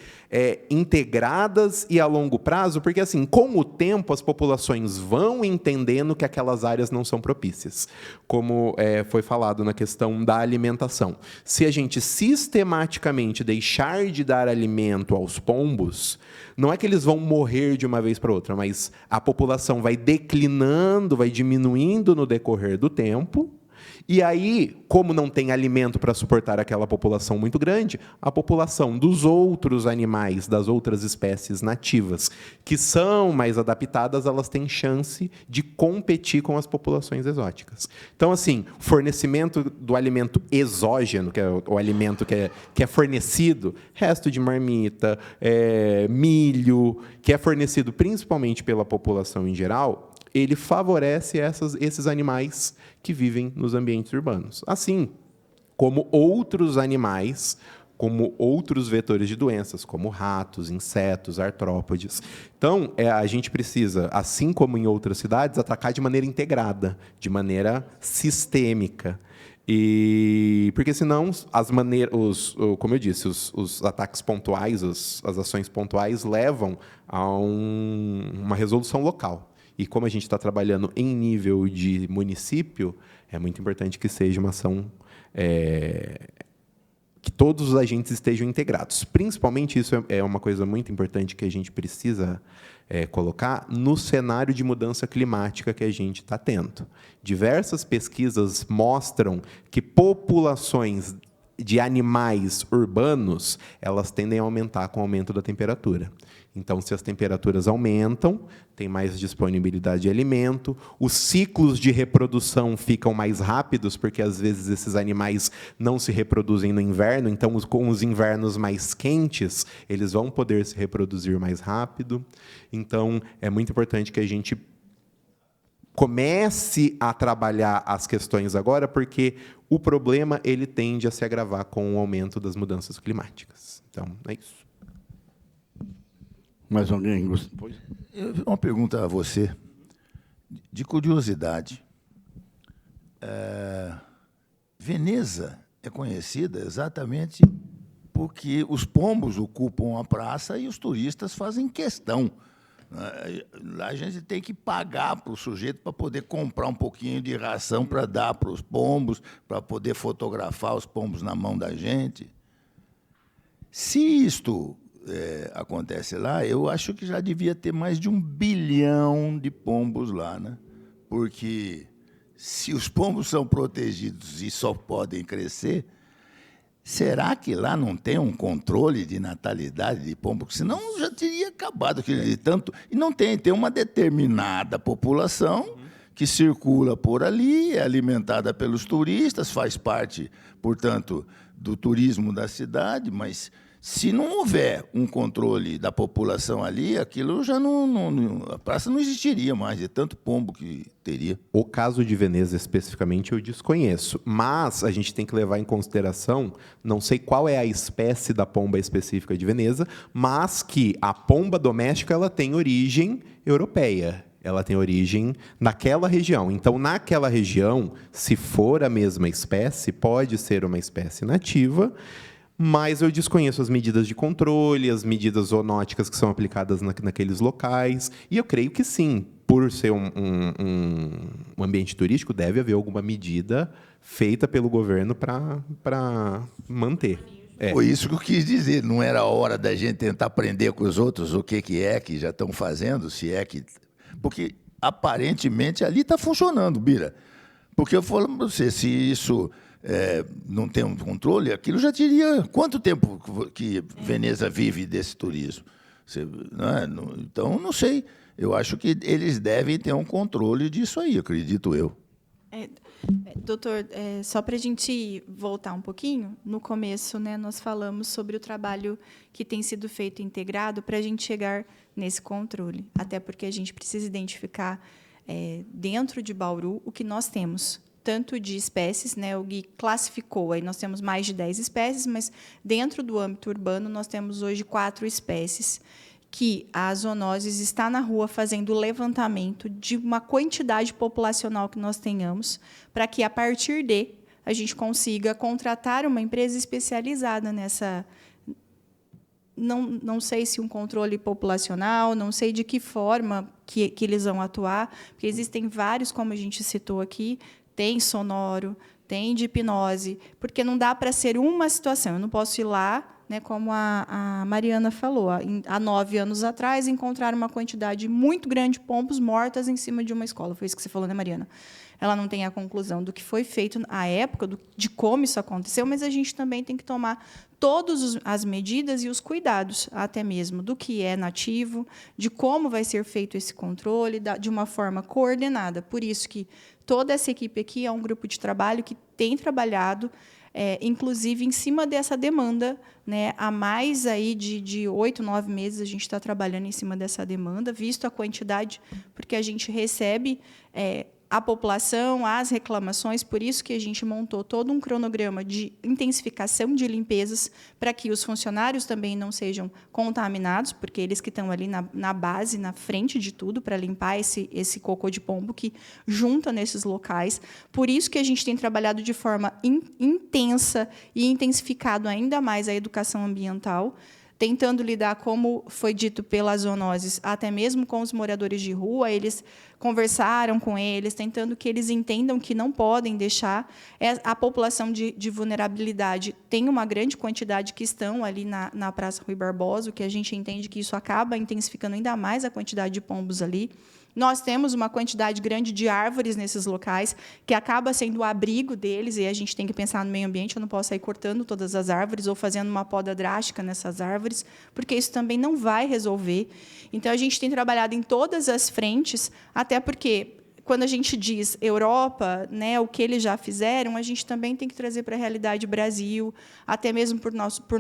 integradas e a longo prazo, porque, assim, com o tempo, as populações vão entendendo que aquelas áreas não são propícias. Como foi falado na questão da alimentação. Se a gente sistematicamente deixar de dar alimento aos pombos, não é que eles vão morrer de uma vez para outra, mas a população vai declinando, vai diminuindo no decorrer do tempo. E aí, como não tem alimento para suportar aquela população muito grande, a população dos outros animais, das outras espécies nativas, que são mais adaptadas, elas têm chance de competir com as populações exóticas. Então, assim, o fornecimento do alimento exógeno, que é o alimento que é fornecido, resto de marmita, milho, que é fornecido principalmente pela população em geral, ele favorece esses animais que vivem nos ambientes urbanos. Assim como outros animais, como outros vetores de doenças, como ratos, insetos, artrópodes. Então, a gente precisa, assim como em outras cidades, atacar de maneira integrada, de maneira sistêmica. Porque, senão, como eu disse, os ataques pontuais, as ações pontuais levam a uma resolução local. E como a gente está trabalhando em nível de município, é muito importante que seja uma ação que todos os agentes estejam integrados. Principalmente, isso é uma coisa muito importante que a gente precisa colocar no cenário de mudança climática que a gente está tendo. Diversas pesquisas mostram que populações de animais urbanos, elas tendem a aumentar com o aumento da temperatura. Então, se as temperaturas aumentam, tem mais disponibilidade de alimento, os ciclos de reprodução ficam mais rápidos, porque, às vezes, esses animais não se reproduzem no inverno, então, com os invernos mais quentes, eles vão poder se reproduzir mais rápido. Então, é muito importante que a gente comece a trabalhar as questões agora, porque o problema ele tende a se agravar com o aumento das mudanças climáticas. Então, é isso. Mais alguém? Uma pergunta a você, de curiosidade. Veneza é conhecida exatamente porque os pombos ocupam a praça e os turistas fazem questão. Lá a gente tem que pagar para o sujeito para poder comprar um pouquinho de ração para dar para os pombos, para poder fotografar os pombos na mão da gente. Se isto acontece lá, eu acho que já devia ter mais de 1 bilhão de pombos lá, né? Porque se os pombos são protegidos e só podem crescer, será que lá não tem um controle de natalidade de pombo? Porque senão já teria acabado aquele de tanto. E não tem uma determinada população que circula por ali, é alimentada pelos turistas, faz parte, portanto, do turismo da cidade, mas se não houver um controle da população ali, aquilo já a praça não existiria mais, de tanto pombo que teria. O caso de Veneza, especificamente, eu desconheço, mas a gente tem que levar em consideração, não sei qual é a espécie da pomba específica de Veneza, mas que a pomba doméstica ela tem origem europeia. Ela tem origem naquela região. Então, naquela região, se for a mesma espécie, pode ser uma espécie nativa, mas eu desconheço as medidas de controle, as medidas zoonóticas que são aplicadas naqueles locais. E eu creio que sim, por ser um ambiente turístico, deve haver alguma medida feita pelo governo para manter. Foi isso que eu quis dizer. Não era hora da gente tentar aprender com os outros o que que já estão fazendo, se é que... Porque, aparentemente, ali está funcionando, Bira. Porque eu falo para você, se isso... não tem um controle, aquilo já teria... Quanto tempo que Veneza vive desse turismo? Então, não sei. Eu acho que eles devem ter um controle disso aí, acredito eu. Doutor, só para a gente voltar um pouquinho, no começo, né, nós falamos sobre o trabalho que tem sido feito integrado para a gente chegar nesse controle. Até porque a gente precisa identificar, dentro de Bauru, o que nós temos, tanto de espécies, né, o Gui classificou, aí nós temos mais de 10 espécies, mas dentro do âmbito urbano nós temos hoje 4 espécies que a Zoonoses está na rua fazendo o levantamento de uma quantidade populacional que nós tenhamos, para que, a partir de, a gente consiga contratar uma empresa especializada nessa... Não sei se um controle populacional, não sei de que forma que eles vão atuar, porque existem vários, como a gente citou aqui, tem sonoro, tem de hipnose, porque não dá para ser uma situação. Eu não posso ir lá, né, como a Mariana falou, há 9 anos atrás, encontraram uma quantidade muito grande de pombos mortas em cima de uma escola. Foi isso que você falou, né, Mariana? Ela não tem a conclusão do que foi feito à época, de como isso aconteceu, mas a gente também tem que tomar todas as medidas e os cuidados, até mesmo do que é nativo, de como vai ser feito esse controle, de uma forma coordenada. Por isso que toda essa equipe aqui é um grupo de trabalho que tem trabalhado, inclusive, em cima dessa demanda, né? Há mais aí de 8, 9 meses a gente está trabalhando em cima dessa demanda, visto a quantidade, porque a gente recebe a população, as reclamações, por isso que a gente montou todo um cronograma de intensificação de limpezas para que os funcionários também não sejam contaminados, porque eles que estão ali na base, na frente de tudo, para limpar esse cocô de pombo que junta nesses locais. Por isso que a gente tem trabalhado de forma intensa e intensificado ainda mais a educação ambiental, tentando lidar, como foi dito pelas zoonoses, até mesmo com os moradores de rua. Eles conversaram com eles, tentando que eles entendam que não podem deixar. A população de vulnerabilidade tem uma grande quantidade que estão ali na Praça Rui Barbosa, o que a gente entende que isso acaba intensificando ainda mais a quantidade de pombos ali. Nós temos uma quantidade grande de árvores nesses locais, que acaba sendo o abrigo deles, e a gente tem que pensar no meio ambiente. Eu não posso sair cortando todas as árvores ou fazendo uma poda drástica nessas árvores, porque isso também não vai resolver. Então, a gente tem trabalhado em todas as frentes, até porque, quando a gente diz Europa, né, o que eles já fizeram, a gente também tem que trazer para a realidade Brasil, até mesmo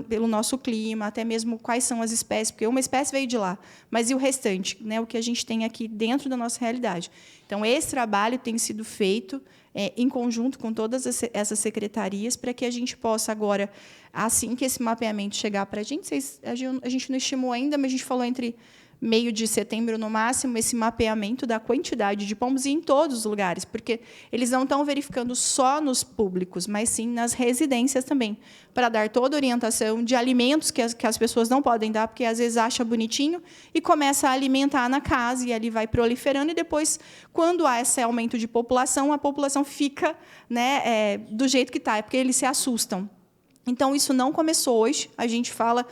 pelo nosso clima, até mesmo quais são as espécies, porque uma espécie veio de lá, mas e o restante, né, o que a gente tem aqui dentro da nossa realidade. Então, esse trabalho tem sido feito em conjunto com todas essas secretarias, para que a gente possa agora, assim que esse mapeamento chegar para a gente não estimou ainda, mas a gente falou entre meio de setembro, no máximo, esse mapeamento da quantidade de pombos em todos os lugares, porque eles não estão verificando só nos públicos, mas sim nas residências também, para dar toda a orientação de alimentos que as pessoas não podem dar, porque às vezes acha bonitinho e começa a alimentar na casa, e ali vai proliferando, e depois, quando há esse aumento de população, a população fica, né, do jeito que está, é porque eles se assustam. Então, isso não começou hoje. A gente fala...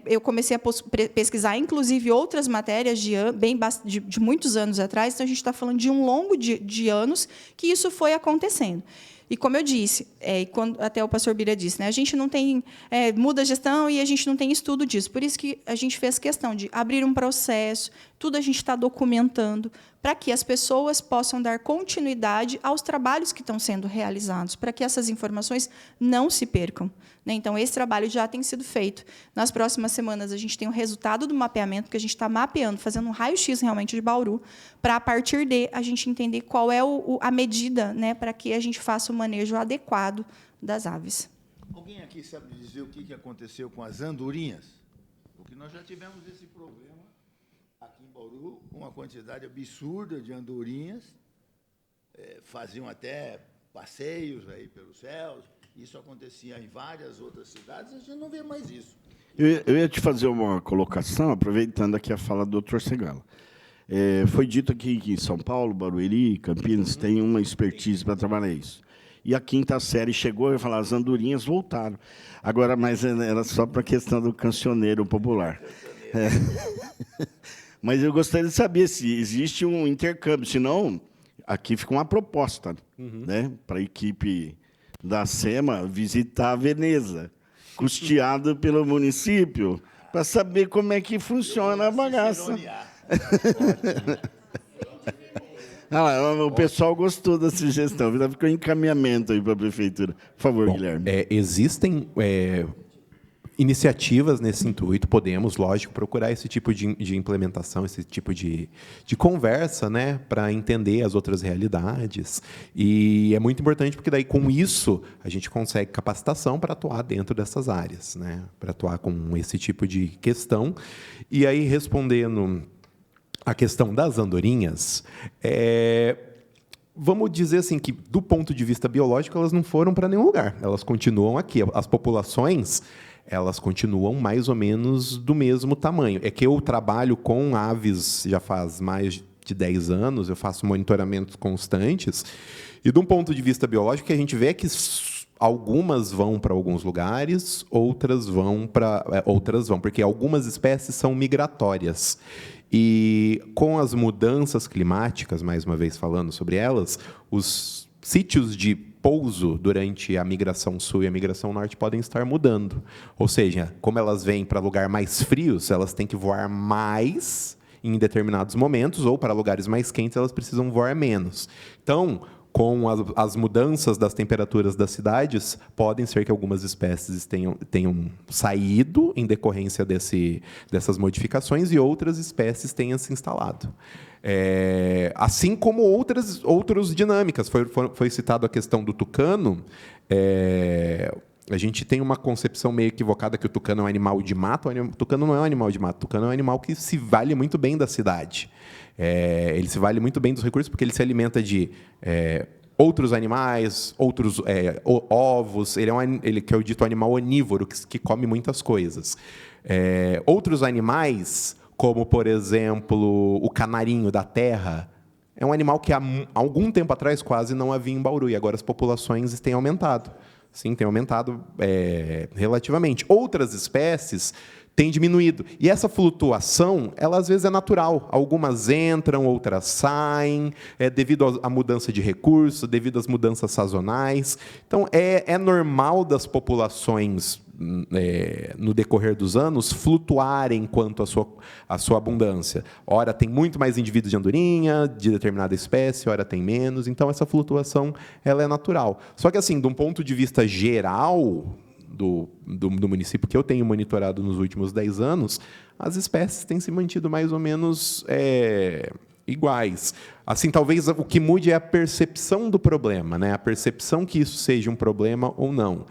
eu comecei a pesquisar, inclusive, outras matérias de muitos anos atrás. Então, a gente está falando de um longo de anos que isso foi acontecendo. E, como eu disse, até o pastor Bira disse, né, a gente não tem... muda a gestão e a gente não tem estudo disso. Por isso que a gente fez questão de abrir um processo, tudo a gente está documentando, para que as pessoas possam dar continuidade aos trabalhos que estão sendo realizados, para que essas informações não se percam. Então, esse trabalho já tem sido feito. Nas próximas semanas, a gente tem o resultado do mapeamento, porque a gente está mapeando, fazendo um raio-x realmente de Bauru, para, a partir de a gente entender qual é a medida, né, para que a gente faça o manejo adequado das aves. Alguém aqui sabe dizer o que aconteceu com as andorinhas? Porque nós já tivemos esse problema aqui em Bauru, uma quantidade absurda de andorinhas, faziam até passeios aí pelos céus. Isso acontecia em várias outras cidades, a gente não vê mais isso. Eu ia te fazer uma colocação, aproveitando aqui a fala do Dr. Segala. Foi dito aqui que São Paulo, Barueri, Campinas, tem uma expertise para trabalhar isso. E a quinta série chegou e falou, as andorinhas voltaram. Agora, mas era só para a questão do cancioneiro popular. Mas eu gostaria de saber se existe um intercâmbio, senão aqui fica uma proposta, né, para a equipe da SEMA visitar a Veneza, custeado pelo município, para saber como é que funciona a bagaça. O pessoal gostou da sugestão, ficou em encaminhamento aí para a prefeitura. Por favor, Guilherme. Existem iniciativas nesse intuito, podemos, lógico, procurar esse tipo de implementação, esse tipo de conversa, né, para entender as outras realidades. E é muito importante, porque daí, com isso, a gente consegue capacitação para atuar dentro dessas áreas, né, para atuar com esse tipo de questão. E aí, respondendo a questão das andorinhas, vamos dizer assim que, do ponto de vista biológico, elas não foram para nenhum lugar. Elas continuam aqui. As populações, elas continuam mais ou menos do mesmo tamanho. É que eu trabalho com aves já faz mais de 10 anos, eu faço monitoramentos constantes, e, de um ponto de vista biológico, que a gente vê é que algumas vão para alguns lugares, outras vão, porque algumas espécies são migratórias. E, com as mudanças climáticas, mais uma vez falando sobre elas, os sítios de pouso durante a migração sul e a migração norte podem estar mudando. Ou seja, como elas vêm para lugares mais frios, elas têm que voar mais em determinados momentos, ou para lugares mais quentes, elas precisam voar menos. Então, com as mudanças das temperaturas das cidades, podem ser que algumas espécies tenham saído em decorrência dessas modificações, e outras espécies tenham se instalado. Assim como outras dinâmicas. Foi citado a questão do tucano. A gente tem uma concepção meio equivocada que o tucano é um animal de mato. O tucano não é um animal de mato. O tucano é um animal que se vale muito bem da cidade. Ele se vale muito bem dos recursos, porque ele se alimenta de outros animais, outros ovos. Ele que é o dito animal onívoro, que come muitas coisas. Outros animais, como, por exemplo, o canarinho da terra, é um animal que há algum tempo atrás quase não havia em Bauru, e agora as populações têm aumentado. Sim, tem aumentado relativamente. Outras espécies têm diminuído. E essa flutuação, ela às vezes é natural. Algumas entram, outras saem, devido à mudança de recursos, devido às mudanças sazonais. Então, é normal das populações, no decorrer dos anos, flutuarem quanto à sua abundância. Ora, tem muito mais indivíduos de andorinha, de determinada espécie, ora tem menos. Então, essa flutuação ela é natural. Só que, assim, de um ponto de vista geral do município que eu tenho monitorado nos últimos 10 anos, as espécies têm se mantido mais ou menos iguais. Assim, talvez o que mude é a percepção do problema, né? A percepção que isso seja um problema ou não.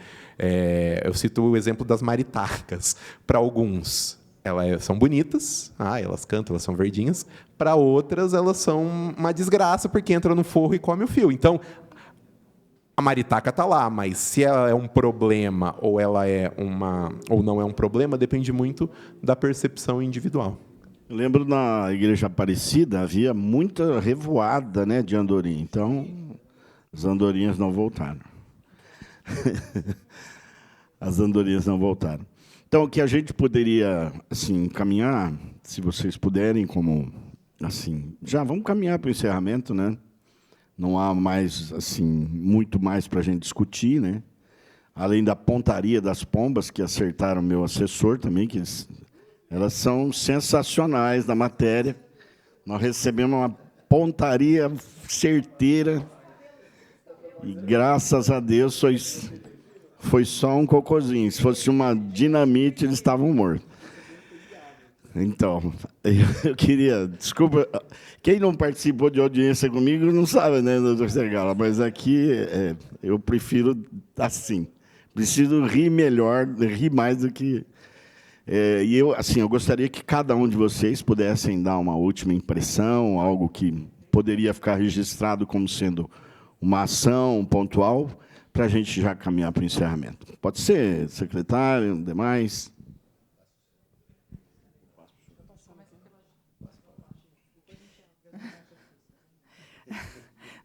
Eu cito o exemplo das maritacas. Para alguns, elas são bonitas, elas cantam, elas são verdinhas. Para outras, elas são uma desgraça, porque entra no forro e come o fio. Então, a maritaca está lá, mas se ela é um problema ou não é um problema, depende muito da percepção individual. Eu lembro na Igreja Aparecida havia muita revoada, né, de andorinha. Então, as andorinhas não voltaram. As andorinhas não voltaram. Então, o que a gente poderia assim caminhar, se vocês puderem, como assim, já vamos caminhar para o encerramento, né? Não há mais assim muito mais para a gente discutir, né? Além da pontaria das pombas que acertaram meu assessor também, que elas são sensacionais na matéria. Nós recebemos uma pontaria certeira e graças a Deus foi só um cocôzinho. Se fosse uma dinamite, eles estavam mortos. Então, eu queria... Desculpa, quem não participou de audiência comigo não sabe, né, doutor Segala, mas aqui eu prefiro assim. Preciso rir melhor, rir mais do que... E eu gostaria que cada um de vocês pudessem dar uma última impressão, algo que poderia ficar registrado como sendo uma ação pontual, para a gente já caminhar para o encerramento. Pode ser, secretário, demais...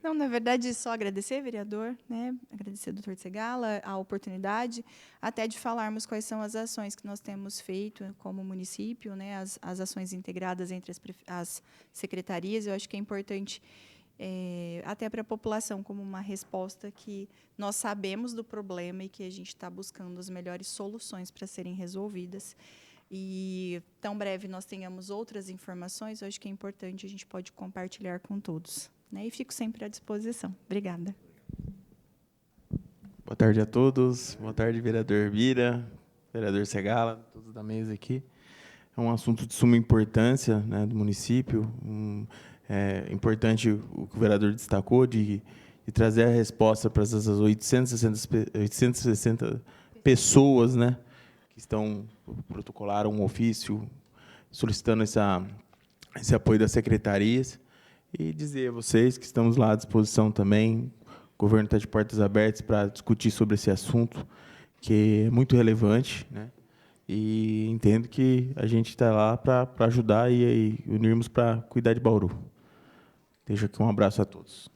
Não, na verdade, só agradecer, vereador, né? Agradecer ao doutor Segala a oportunidade, até de falarmos quais são as ações que nós temos feito como município, né? As ações integradas entre as secretarias. Eu acho que é importante, até para a população, como uma resposta que nós sabemos do problema e que a gente está buscando as melhores soluções para serem resolvidas. E tão breve nós tenhamos outras informações, eu acho que é importante, a gente pode compartilhar com todos. E fico sempre à disposição. Obrigada. Boa tarde a todos. Boa tarde, vereador Bira, vereador Segala, todos da mesa aqui. É um assunto de suma importância, né, do município. É importante o que o vereador destacou de trazer a resposta para essas 860 pessoas, né, que protocolaram um ofício solicitando esse apoio das secretarias. E dizer a vocês que estamos lá à disposição também. O governo está de portas abertas para discutir sobre esse assunto, que é muito relevante, né? E entendo que a gente está lá para ajudar e unirmos para cuidar de Bauru. Deixo aqui um abraço a todos.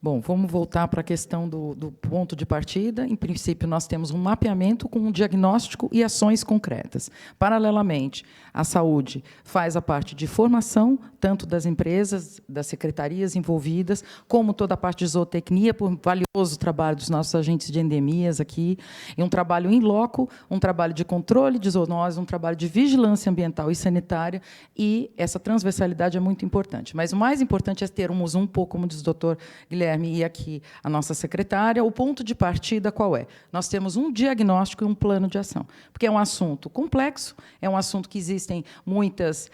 Bom, vamos voltar para a questão do ponto de partida. Em princípio, nós temos um mapeamento com um diagnóstico e ações concretas. Paralelamente, a saúde faz a parte de formação, tanto das empresas, das secretarias envolvidas, como toda a parte de zootecnia, por valioso trabalho dos nossos agentes de endemias aqui, e um trabalho in loco, um trabalho de controle de zoonose, um trabalho de vigilância ambiental e sanitária, e essa transversalidade é muito importante. Mas o mais importante é termos como diz o doutor Guilherme, e aqui a nossa secretária, o ponto de partida qual é? Nós temos um diagnóstico e um plano de ação, porque é um assunto complexo, é um assunto que existem muitas,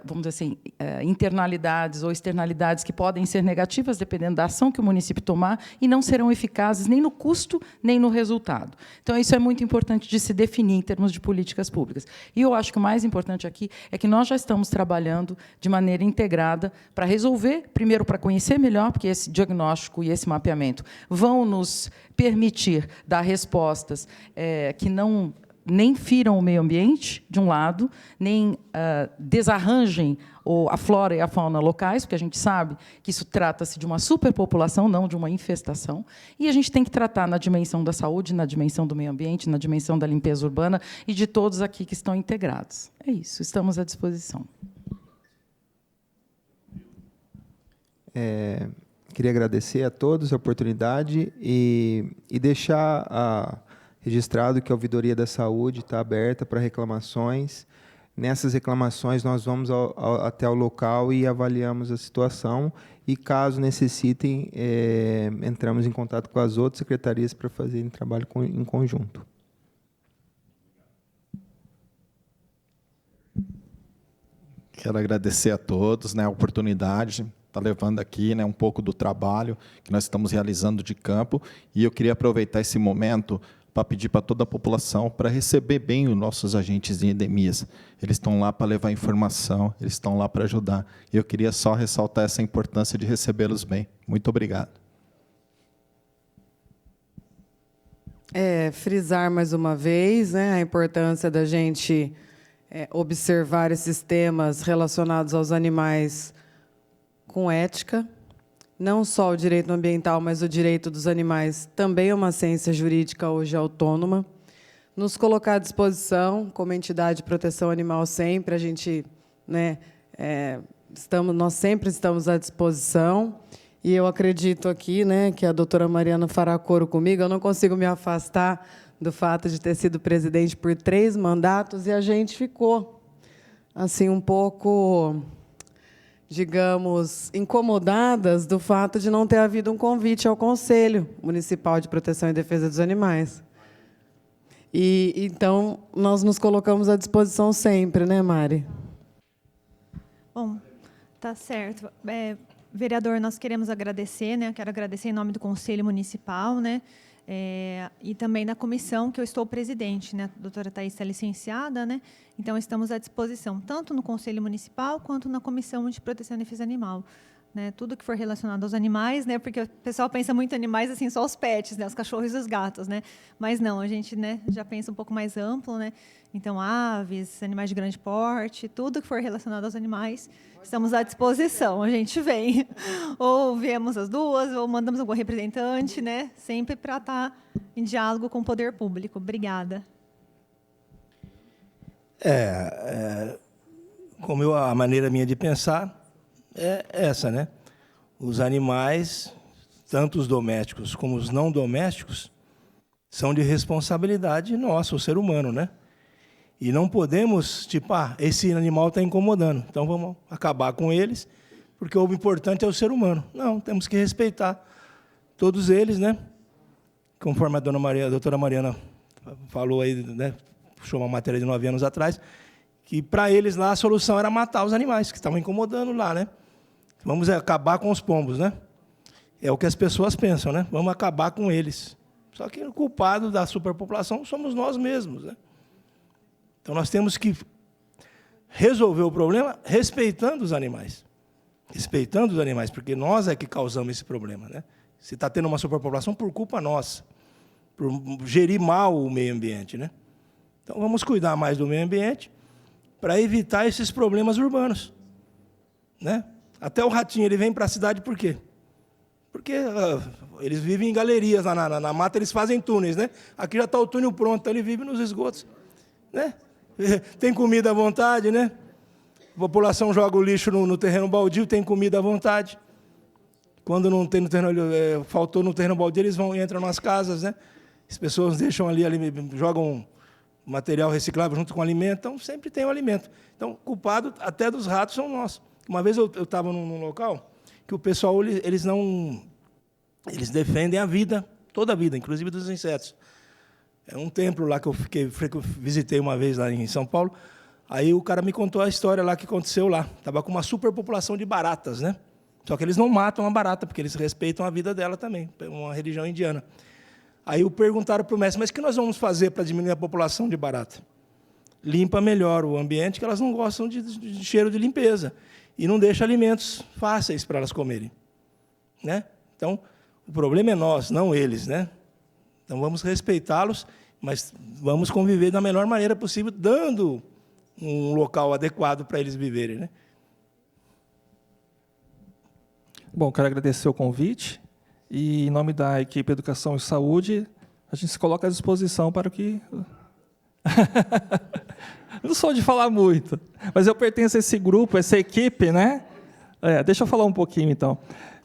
vamos dizer assim, internalidades ou externalidades que podem ser negativas, dependendo da ação que o município tomar, e não serão eficazes nem no custo, nem no resultado. Então, isso é muito importante de se definir em termos de políticas públicas. E eu acho que o mais importante aqui é que nós já estamos trabalhando de maneira integrada para resolver, primeiro, para conhecer melhor, porque esse diagnóstico e esse mapeamento vão nos permitir dar respostas que não nem firam o meio ambiente, de um lado, nem desarranjem a flora e a fauna locais, porque a gente sabe que isso trata-se de uma superpopulação, não de uma infestação. E a gente tem que tratar na dimensão da saúde, na dimensão do meio ambiente, na dimensão da limpeza urbana e de todos aqui que estão integrados. É isso, estamos à disposição. Queria agradecer a todos a oportunidade e deixar registrado que a Ouvidoria da Saúde está aberta para reclamações. Nessas reclamações, nós vamos até o local e avaliamos a situação. E, caso necessitem, entramos em contato com as outras secretarias para fazerem trabalho em conjunto. Quero agradecer a todos, né, a oportunidade, está levando aqui, né, um pouco do trabalho que nós estamos realizando de campo. E eu queria aproveitar esse momento para pedir para toda a população para receber bem os nossos agentes de endemias. Eles estão lá para levar informação, eles estão lá para ajudar. E eu queria só ressaltar essa importância de recebê-los bem. Muito obrigado. Frisar mais uma vez, né, a importância da gente observar esses temas relacionados aos animais com ética. Não só o direito ambiental, mas o direito dos animais também é uma ciência jurídica hoje autônoma. Nos colocar à disposição, como entidade de proteção animal sempre, a gente, né, nós sempre estamos à disposição. E eu acredito aqui, né, que a doutora Mariana fará coro comigo. Eu não consigo me afastar do fato de ter sido presidente por 3 mandatos e a gente ficou assim um pouco, digamos, incomodadas do fato de não ter havido um convite ao Conselho Municipal de Proteção e Defesa dos Animais. E então nós nos colocamos à disposição sempre, né, Mari? Bom, tá certo. Vereador, nós queremos agradecer, né? Quero agradecer em nome do Conselho Municipal, né? E também da comissão que eu estou presidente, né? A doutora Thaís está licenciada, né? Então, estamos à disposição, tanto no Conselho Municipal quanto na Comissão de Proteção e Defesa Animal. Né? Tudo que for relacionado aos animais, né? Porque o pessoal pensa muito em animais, assim, só os pets, né? Os cachorros e os gatos, né? Mas não, a gente, né, já pensa um pouco mais amplo, né? Então, aves, animais de grande porte, tudo que for relacionado aos animais, estamos à disposição. A gente vem, ou viemos as duas, ou mandamos algum representante, né? Sempre para estar em diálogo com o poder público. Obrigada. Como a maneira minha de pensar é essa, né? Os animais, tanto os domésticos como os não domésticos, são de responsabilidade nossa, o ser humano, né? E não podemos, tipo, esse animal está incomodando, então vamos acabar com eles, porque o importante é o ser humano. Não, temos que respeitar todos eles, né? Conforme a doutora Mariana falou aí, né? Puxou uma matéria de 9 anos atrás, que para eles lá a solução era matar os animais que estavam incomodando lá, né? Vamos acabar com os pombos, né? É o que as pessoas pensam, né? Vamos acabar com eles. Só que o culpado da superpopulação somos nós mesmos, né? Então, nós temos que resolver o problema respeitando os animais. Respeitando os animais, porque nós é que causamos esse problema, né? Se está tendo uma superpopulação, por culpa nossa, por gerir mal o meio ambiente, né? Então, vamos cuidar mais do meio ambiente para evitar esses problemas urbanos, né? Até o ratinho, ele vem para a cidade por quê? Porque eles vivem em galerias, na mata eles fazem túneis, né? Aqui já está o túnel pronto, então ele vive nos esgotos, né? Tem comida à vontade, né? A população joga o lixo no terreno baldio, tem comida à vontade. Quando não tem no terreno, faltou no terreno baldio, eles entram nas casas, né? As pessoas deixam ali jogam material reciclável junto com o alimento, então sempre tem o alimento. Então, culpado até dos ratos são nós. Uma vez eu estava num local que o pessoal eles defendem a vida, toda a vida, inclusive dos insetos. É um templo lá que eu visitei uma vez lá em São Paulo. Aí o cara me contou a história lá que aconteceu lá. Estava com uma superpopulação de baratas, né? Só que eles não matam a barata, porque eles respeitam a vida dela também, uma religião indiana. Aí perguntaram para o mestre, mas o que nós vamos fazer para diminuir a população de barata? Limpa melhor o ambiente, que elas não gostam de cheiro de limpeza. E não deixa alimentos fáceis para elas comerem, né? Então, o problema é nós, não eles, né? Então, vamos respeitá-los mas vamos conviver da melhor maneira possível, dando um local adequado para eles viverem, né? Bom, quero agradecer o convite e, em nome da equipe Educação e Saúde, a gente se coloca à disposição para o que... Não sou de falar muito, mas eu pertenço a esse grupo, a essa equipe, né? Deixa eu falar um pouquinho, então.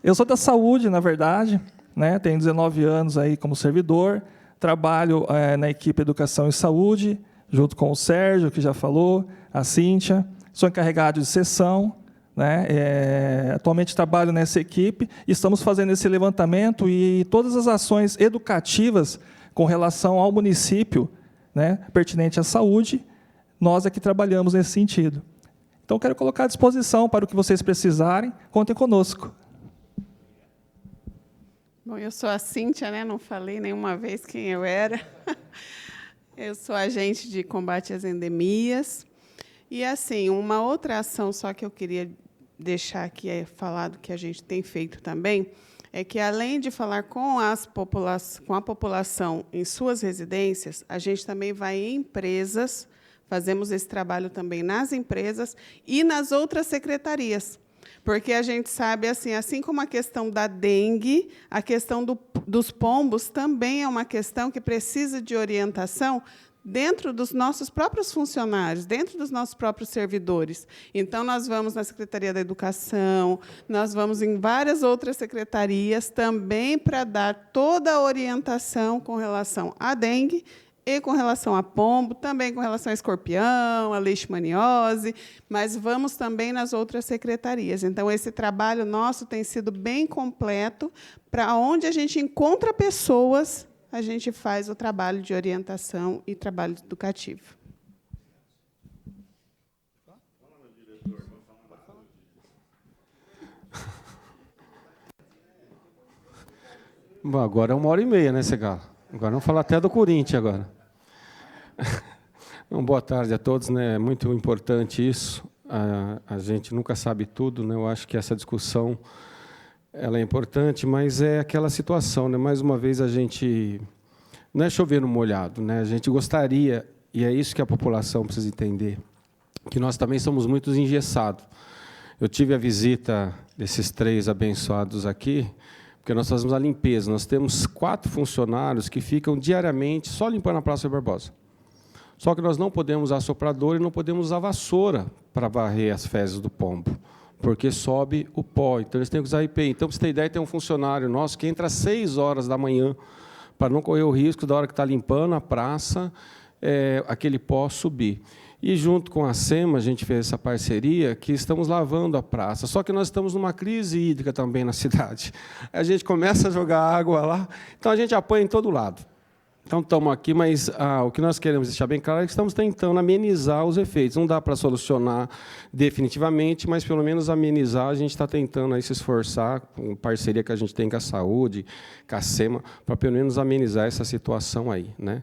Eu sou da saúde, na verdade, né? Tenho 19 anos aí como servidor, trabalho na equipe Educação e Saúde, junto com o Sérgio, que já falou, a Cíntia, sou encarregado de seção, né? Atualmente trabalho nessa equipe, e estamos fazendo esse levantamento e todas as ações educativas com relação ao município, né, pertinente à saúde, nós aqui trabalhamos nesse sentido. Então, quero colocar à disposição para o que vocês precisarem, contem conosco. Bom, eu sou a Cíntia, né? Não falei nenhuma vez quem eu era. Eu sou agente de combate às endemias. E, assim, uma outra ação só que eu queria deixar aqui falado que a gente tem feito também, é que, além de falar com a população em suas residências, a gente também vai em empresas, fazemos esse trabalho também nas empresas e nas outras secretarias. Porque a gente sabe, assim como a questão da dengue, a questão dos pombos também é uma questão que precisa de orientação dentro dos nossos próprios funcionários, dentro dos nossos próprios servidores. Então, nós vamos na Secretaria da Educação, nós vamos em várias outras secretarias também para dar toda a orientação com relação à dengue e com relação a pombo, também com relação a escorpião, a leishmaniose, mas vamos também nas outras secretarias. Então, esse trabalho nosso tem sido bem completo, para onde a gente encontra pessoas, a gente faz o trabalho de orientação e trabalho educativo. Bom, agora é 1h30, né, Segala? Agora vamos falar até do Corinthians agora. Bom, boa tarde a todos, né? É muito importante isso. A gente nunca sabe tudo, né? Eu acho que essa discussão ela é importante, mas é aquela situação, né? Mais uma vez a gente não é chover no molhado, né? A gente gostaria, e é isso que a população precisa entender, que nós também somos muito engessados. Eu tive a visita desses 3 abençoados aqui, porque nós fazemos a limpeza. Nós temos 4 funcionários que ficam diariamente só limpando a Praça Rui Barbosa. Só que nós não podemos usar soprador e não podemos usar vassoura para varrer as fezes do pombo, porque sobe o pó. Então, eles têm que usar IPI. Então, para você ter ideia, tem um funcionário nosso que entra às 6 horas da manhã, para não correr o risco, da hora que está limpando a praça, aquele pó subir. E, junto com a SEMA, a gente fez essa parceria, que estamos lavando a praça. Só que nós estamos numa crise hídrica também na cidade. A gente começa a jogar água lá, então a gente apanha em todo lado. Então, estamos aqui, mas o que nós queremos deixar bem claro é que estamos tentando amenizar os efeitos. Não dá para solucionar definitivamente, mas, pelo menos, amenizar. A gente está tentando aí se esforçar, com parceria que a gente tem com a saúde, com a SEMA, para, pelo menos, amenizar essa situação aí, né?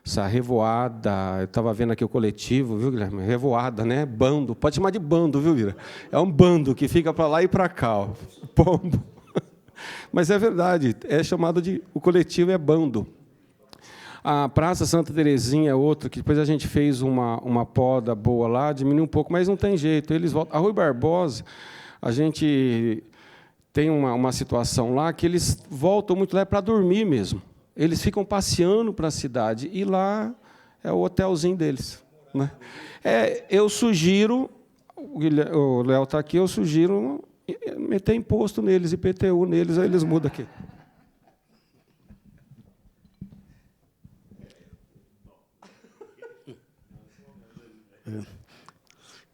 Essa revoada, eu estava vendo aqui o coletivo, viu, Guilherme? Revoada, né? Bando, pode chamar de bando, viu, Vira? É um bando que fica para lá e para cá, ó. Pombo. Mas é verdade, é chamado de... O coletivo é bando. A Praça Santa Terezinha é outra, que depois a gente fez uma poda boa lá, diminuiu um pouco, mas não tem jeito. Eles voltam. A Rui Barbosa, a gente tem uma situação lá que eles voltam muito lá para dormir mesmo. Eles ficam passeando para a cidade, e lá é o hotelzinho deles, né? Eu sugiro, o Léo está aqui, eu sugiro meter imposto neles, IPTU neles, aí eles mudam aqui.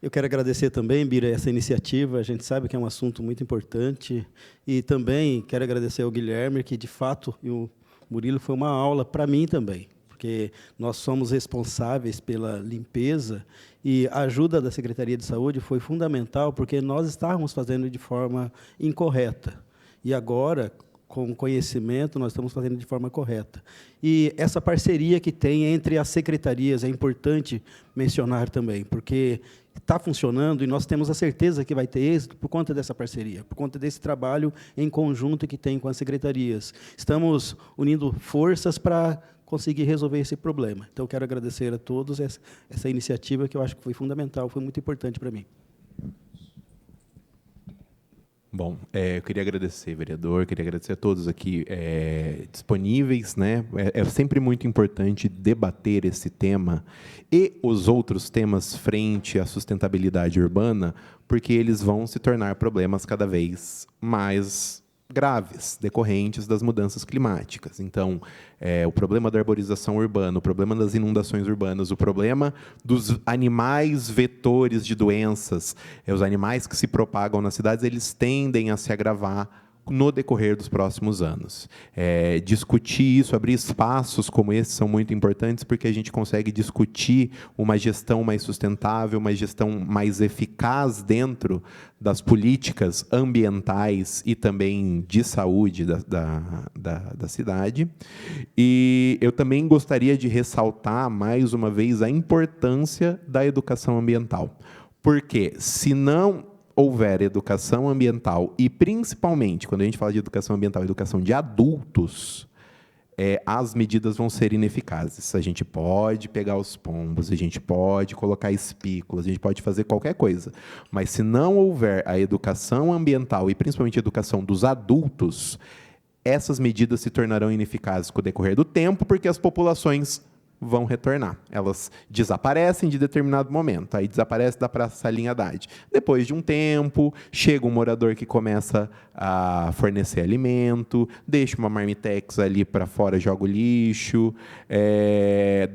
Eu quero agradecer também, Bira, essa iniciativa. A gente sabe que é um assunto muito importante. E também quero agradecer ao Guilherme, que, de fato, e o Murilo, foi uma aula para mim também, porque nós somos responsáveis pela limpeza, e a ajuda da Secretaria de Saúde foi fundamental, porque nós estávamos fazendo de forma incorreta. E agora, com conhecimento, nós estamos fazendo de forma correta. E essa parceria que tem entre as secretarias é importante mencionar também, porque está funcionando e nós temos a certeza que vai ter êxito por conta dessa parceria, por conta desse trabalho em conjunto que tem com as secretarias. Estamos unindo forças para conseguir resolver esse problema. Então, quero agradecer a todos essa iniciativa, que eu acho que foi fundamental, foi muito importante para mim. Bom, eu queria agradecer, vereador, queria agradecer a todos aqui disponíveis, né? É sempre muito importante debater esse tema e os outros temas frente à sustentabilidade urbana, porque eles vão se tornar problemas cada vez mais graves, decorrentes das mudanças climáticas. Então, o problema da arborização urbana, o problema das inundações urbanas, o problema dos animais vetores de doenças, os animais que se propagam nas cidades, eles tendem a se agravar no decorrer dos próximos anos. Discutir isso, abrir espaços como esse são muito importantes, porque a gente consegue discutir uma gestão mais sustentável, uma gestão mais eficaz dentro das políticas ambientais e também de saúde da cidade. E eu também gostaria de ressaltar, mais uma vez, a importância da educação ambiental. Porque, se não houver educação ambiental, e principalmente, quando a gente fala de educação ambiental, educação de adultos, as medidas vão ser ineficazes. A gente pode pegar os pombos, a gente pode colocar espículas, a gente pode fazer qualquer coisa, mas se não houver a educação ambiental, e principalmente a educação dos adultos, essas medidas se tornarão ineficazes com o decorrer do tempo, porque as populações vão retornar. Elas desaparecem de determinado momento. Aí desaparece da Praça Salim Haddad. Depois de um tempo, chega um morador que começa a fornecer alimento, deixa uma marmitex ali para fora, joga o lixo,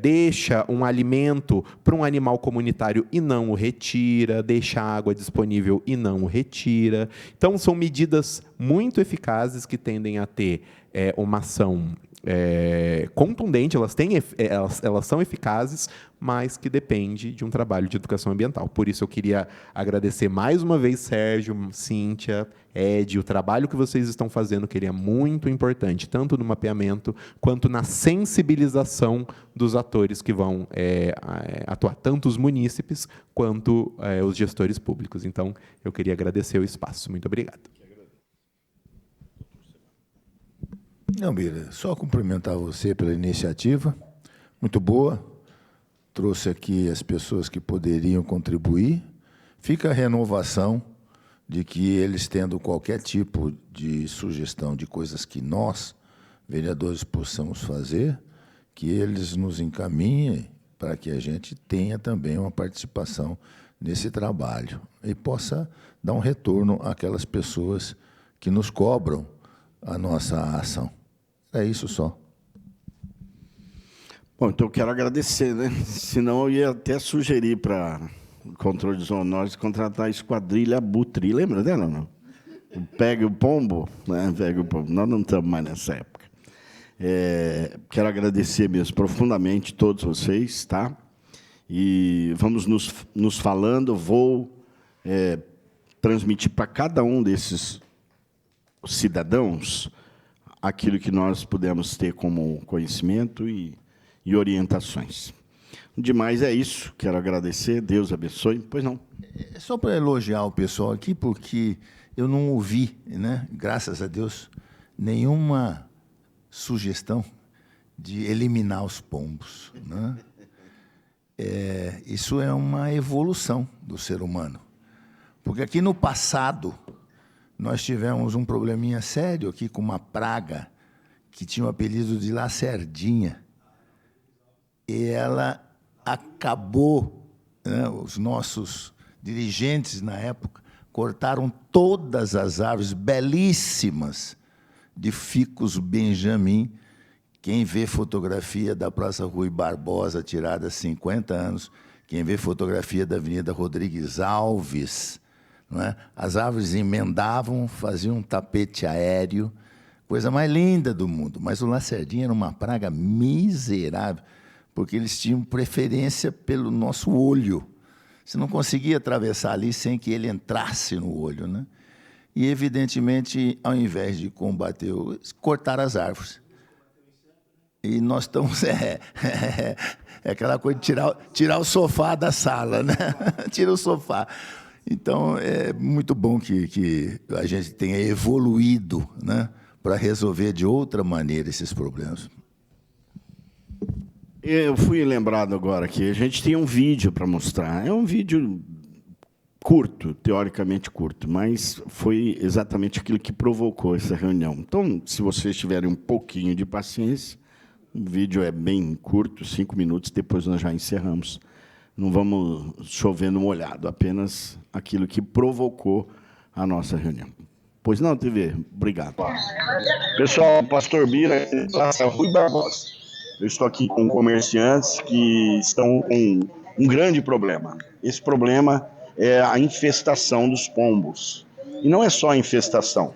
deixa um alimento para um animal comunitário e não o retira, deixa água disponível e não o retira. Então, são medidas muito eficazes que tendem a ter uma ação contundente, elas são eficazes, mas que depende de um trabalho de educação ambiental. Por isso eu queria agradecer mais uma vez, Sérgio, Cíntia, Ed, o trabalho que vocês estão fazendo, que ele é muito importante, tanto no mapeamento, quanto na sensibilização dos atores que vão atuar, tanto os munícipes, quanto os gestores públicos. Então, eu queria agradecer o espaço. Muito obrigado. Não, Bira, só cumprimentar você pela iniciativa, muito boa, trouxe aqui as pessoas que poderiam contribuir, fica a renovação de que eles, tendo qualquer tipo de sugestão de coisas que nós, vereadores, possamos fazer, que eles nos encaminhem para que a gente tenha também uma participação nesse trabalho e possa dar um retorno àquelas pessoas que nos cobram a nossa ação. É isso só. Bom, então eu quero agradecer, né? Senão eu ia até sugerir para o controle de zoonose contratar a esquadrilha Abutre. Lembra dela, não? Pega o pombo, né? Pega o pombo. Nós não estamos mais nessa época. Quero agradecer mesmo profundamente todos vocês, tá? E vamos nos falando. Vou transmitir para cada um desses cidadãos aquilo que nós pudemos ter como conhecimento e orientações. Demais é isso. Quero agradecer. Deus abençoe. Pois não. É só para elogiar o pessoal aqui, porque eu não ouvi, né, graças a Deus, nenhuma sugestão de eliminar os pombos, né? Isso é uma evolução do ser humano. Porque aqui no passado nós tivemos um probleminha sério aqui com uma praga que tinha o apelido de lacerdinha. E ela acabou, né, os nossos dirigentes na época cortaram todas as árvores belíssimas de ficus benjamin. Quem vê fotografia da Praça Rui Barbosa, tirada há 50 anos, quem vê fotografia da Avenida Rodrigues Alves, não é? As árvores emendavam, faziam um tapete aéreo, coisa mais linda do mundo. Mas o lacerdinha era uma praga miserável, porque eles tinham preferência pelo nosso olho. Você não conseguia atravessar ali sem que ele entrasse no olho, né? E, evidentemente, ao invés de combater, cortaram as árvores. E nós estamos... aquela coisa de tirar o sofá da sala, né? Tira o sofá. Então, é muito bom que a gente tenha evoluído, né, para resolver de outra maneira esses problemas. Eu fui lembrado agora que a gente tem um vídeo para mostrar. É um vídeo curto, teoricamente curto, mas foi exatamente aquilo que provocou essa reunião. Então, se vocês tiverem um pouquinho de paciência, o vídeo é bem curto, 5 minutos, depois nós já encerramos. Não vamos chover no molhado, apenas aquilo que provocou a nossa reunião. Pois não, TV? Obrigado. Pessoal, Pastor Bira, Praça Rui Barbosa. Eu estou aqui com comerciantes que estão com um grande problema. Esse problema é a infestação dos pombos. E não é só a infestação.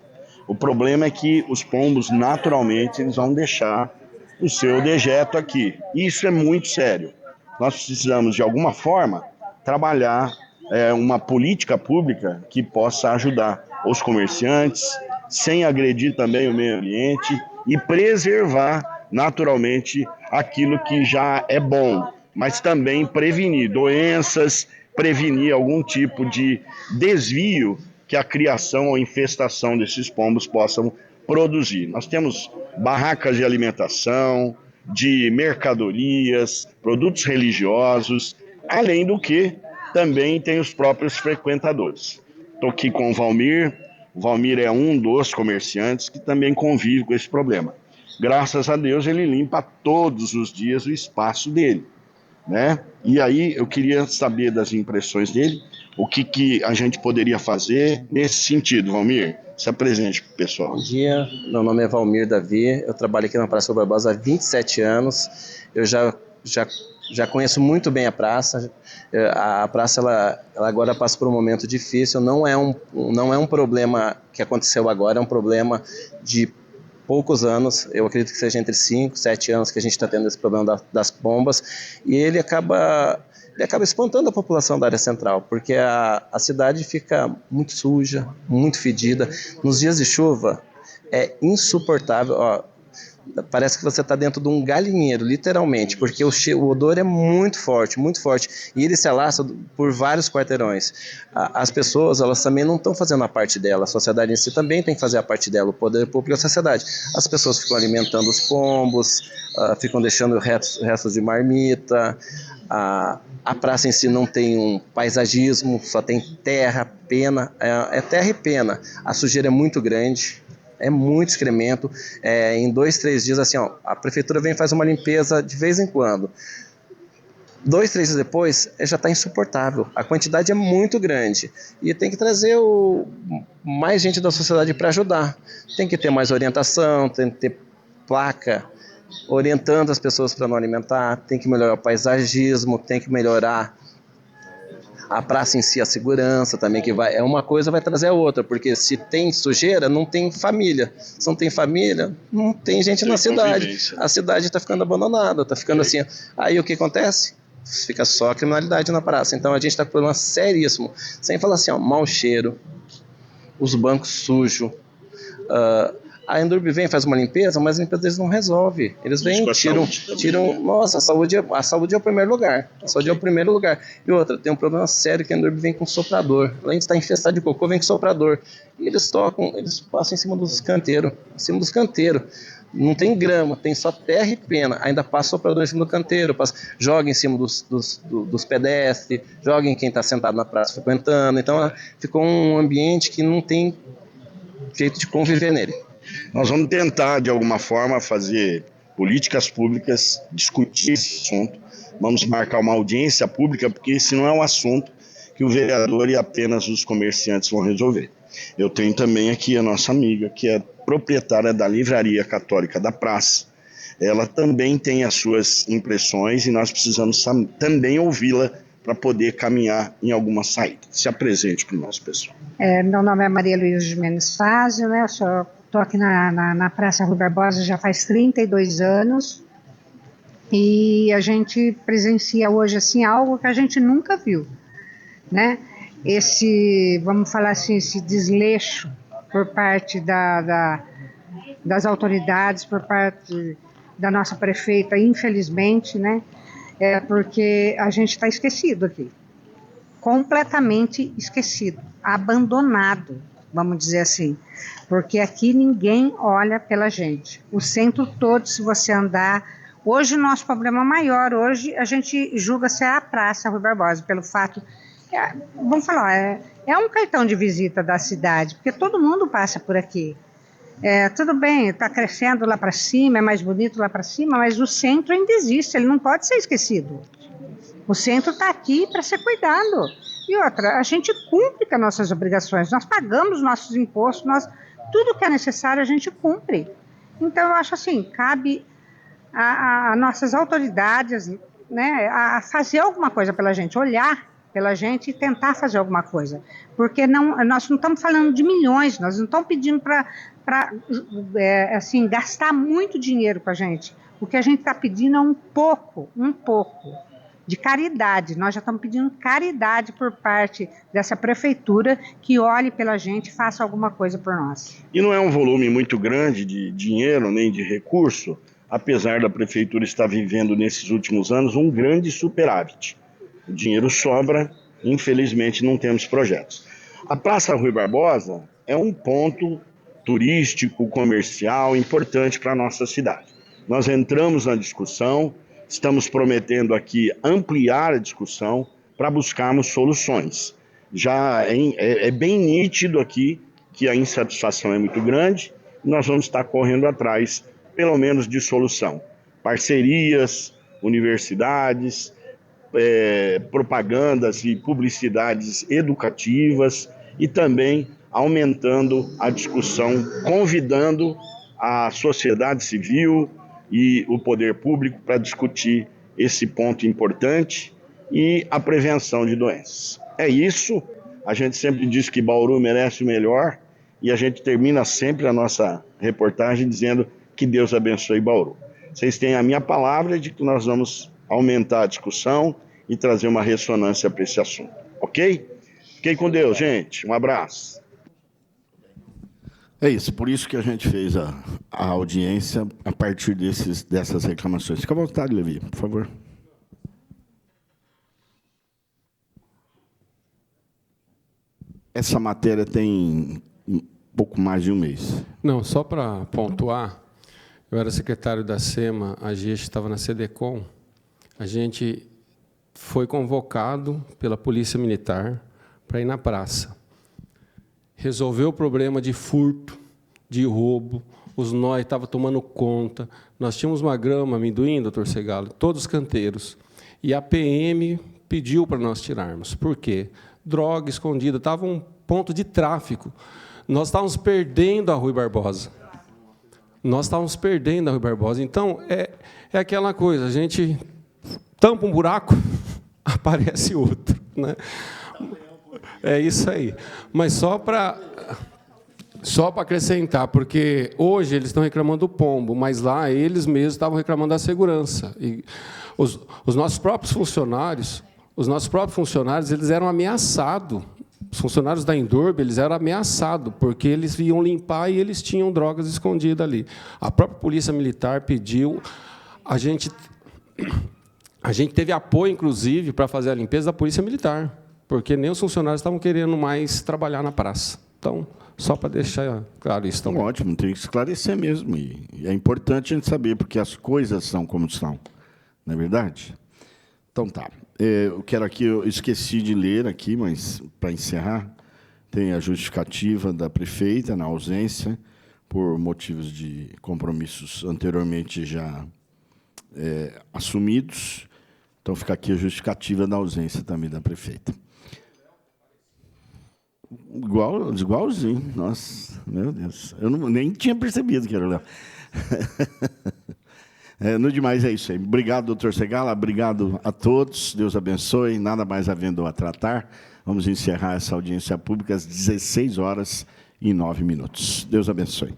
O problema é que os pombos, naturalmente, eles vão deixar o seu dejeto aqui. Isso é muito sério. Nós precisamos, de alguma forma, trabalhar uma política pública que possa ajudar os comerciantes, sem agredir também o meio ambiente e preservar, naturalmente, aquilo que já é bom, mas também prevenir doenças, prevenir algum tipo de desvio que a criação ou infestação desses pombos possam produzir. Nós temos barracas de alimentação, de mercadorias, produtos religiosos, além do que também tem os próprios frequentadores. Estou aqui com o Valmir. O Valmir é um dos comerciantes que também convive com esse problema. Graças a Deus, ele limpa todos os dias o espaço dele, né? E aí eu queria saber das impressões dele, o que a gente poderia fazer nesse sentido. Valmir, se apresente para o pessoal. Bom dia, meu nome é Valmir Davi, eu trabalho aqui na Praça Rui Barbosa há 27 anos, eu já conheço muito bem a praça. A praça ela agora passa por um momento difícil, não é um problema que aconteceu agora, é um problema de poucos anos, eu acredito que seja entre 5, 7 anos que a gente está tendo esse problema das pombas, e ele acaba espantando a população da área central, porque a cidade fica muito suja, muito fedida. Nos dias de chuva é insuportável, parece que você está dentro de um galinheiro, literalmente, porque o odor é muito forte, e ele se alastra por vários quarteirões. As pessoas, elas também não estão fazendo a parte dela, a sociedade em si também tem que fazer a parte dela, o poder público e a sociedade. As pessoas ficam alimentando os pombos, ficam deixando restos de marmita, a praça em si não tem um paisagismo, só tem terra, pena, é terra e pena. A sujeira é muito grande, é muito excremento. Em 2, 3 dias, assim, a prefeitura vem e faz uma limpeza de vez em quando. 2, 3 dias depois, já está insuportável. A quantidade é muito grande. E tem que trazer mais gente da sociedade para ajudar. Tem que ter mais orientação, tem que ter placa orientando as pessoas para não alimentar, tem que melhorar o paisagismo, tem que melhorar a praça em si, a segurança também, que uma coisa vai trazer a outra, porque se tem sujeira, não tem família. Se não tem família, não tem gente na cidade. A cidade está ficando abandonada, está ficando assim. Aí o que acontece? Fica só a criminalidade na praça. Então a gente está com um problema seríssimo. Sem falar assim, mau cheiro, os bancos sujos. A Endurbe vem e faz uma limpeza, mas a limpeza deles não resolve. Eles vêm e tiram... Nossa, a saúde é o primeiro lugar. A saúde é o primeiro lugar. E outra, tem um problema sério que a Endurbe vem com soprador. Além de estar infestado de cocô, vem com soprador. E eles passam em cima dos canteiros. Não tem grama, tem só terra e pena. Ainda passa soprador em cima do canteiro, joga em cima dos pedestres, joga em quem está sentado na praça frequentando. Então ficou um ambiente que não tem jeito de conviver nele. Nós vamos tentar, de alguma forma, fazer políticas públicas, discutir esse assunto. Vamos marcar uma audiência pública, porque esse não é um assunto que o vereador e apenas os comerciantes vão resolver. Eu tenho também aqui a nossa amiga, que é proprietária da Livraria Católica da Praça. Ela também tem as suas impressões e nós precisamos também ouvi-la para poder caminhar em alguma saída. Se apresente para o nosso pessoal. Meu nome é Maria Luísa Jimenez Fázio, né? Eu estou aqui na Praça Rui Barbosa já faz 32 anos e a gente presencia hoje assim, algo que a gente nunca viu, né? Vamos falar assim, esse desleixo por parte das autoridades, por parte da nossa prefeita, infelizmente, né? Porque a gente está esquecido aqui, completamente esquecido, abandonado, vamos dizer assim, porque aqui ninguém olha pela gente. O centro todo, se você andar, Hoje, o nosso problema maior, hoje, a gente julga ser a Praça Rui Barbosa, pelo fato, vamos falar, é um cartão de visita da cidade, porque todo mundo passa por aqui. Tudo bem, está crescendo lá para cima, é mais bonito lá para cima, mas o centro ainda existe, ele não pode ser esquecido. O centro está aqui para ser cuidado. E outra, a gente cumpre com as nossas obrigações, nós pagamos nossos impostos, tudo que é necessário a gente cumpre. Então, eu acho assim, cabe a nossas autoridades, né, a fazer alguma coisa pela gente, olhar pela gente e tentar fazer alguma coisa. Porque nós não estamos falando de milhões, nós não estamos pedindo para assim, gastar muito dinheiro com a gente. O que a gente está pedindo é um pouco de caridade. Nós já estamos pedindo caridade por parte dessa prefeitura que olhe pela gente e faça alguma coisa por nós. E não é um volume muito grande de dinheiro nem de recurso, apesar da prefeitura estar vivendo nesses últimos anos um grande superávit. O dinheiro sobra, infelizmente não temos projetos. A Praça Rui Barbosa é um ponto turístico, comercial importante para a nossa cidade. Nós entramos na discussão, estamos prometendo aqui ampliar a discussão para buscarmos soluções. Já é bem nítido aqui que a insatisfação é muito grande e nós vamos estar correndo atrás, pelo menos, de solução. Parcerias, universidades, propagandas e publicidades educativas e também aumentando a discussão, convidando a sociedade civil e o poder público para discutir esse ponto importante e a prevenção de doenças. É isso, a gente sempre diz que Bauru merece o melhor e a gente termina sempre a nossa reportagem dizendo que Deus abençoe Bauru. Vocês têm a minha palavra de que nós vamos aumentar a discussão e trazer uma ressonância para esse assunto, ok? Fiquem com Deus, gente. Um abraço. É isso, por isso que a gente fez a audiência a partir dessas reclamações. Fica à vontade, Levi, por favor. Essa matéria tem um pouco mais de um mês. Não, só para pontuar, eu era secretário da SEMA, a gente estava na CDCOM, a gente foi convocado pela Polícia Militar para ir na praça. Resolver o problema de furto, de roubo, os nós estavam tomando conta. Nós tínhamos uma grama, amendoim, doutor Segalo, todos os canteiros. E a PM pediu para nós tirarmos. Por quê? Droga escondida, estava um ponto de tráfico. Nós estávamos perdendo a Rui Barbosa. Então, é aquela coisa, a gente tampa um buraco, aparece outro, né? É isso aí. Mas só para acrescentar, porque hoje eles estão reclamando do pombo, mas lá eles mesmos estavam reclamando da segurança. E os nossos próprios funcionários, eles eram ameaçados. Os funcionários da Endurbe, eles eram ameaçados, porque eles iam limpar e eles tinham drogas escondidas ali. A própria Polícia Militar pediu, a gente teve apoio, inclusive, para fazer a limpeza da Polícia Militar, porque nem os funcionários estavam querendo mais trabalhar na praça. Então, só para deixar claro isso também. Ótimo, tem que esclarecer mesmo. E é importante a gente saber, porque as coisas são como são. Não é verdade? Então, tá. Eu quero aqui, eu esqueci de ler aqui, mas, para encerrar, tem a justificativa da prefeita na ausência, por motivos de compromissos anteriormente já assumidos. Então, fica aqui a justificativa da ausência também da prefeita. Igualzinho. Nossa, meu Deus. Eu nem tinha percebido que era o Léo. No demais, é isso aí. Obrigado, doutor Segala. Obrigado a todos. Deus abençoe. Nada mais havendo a tratar. Vamos encerrar essa audiência pública às 16h09. Deus abençoe.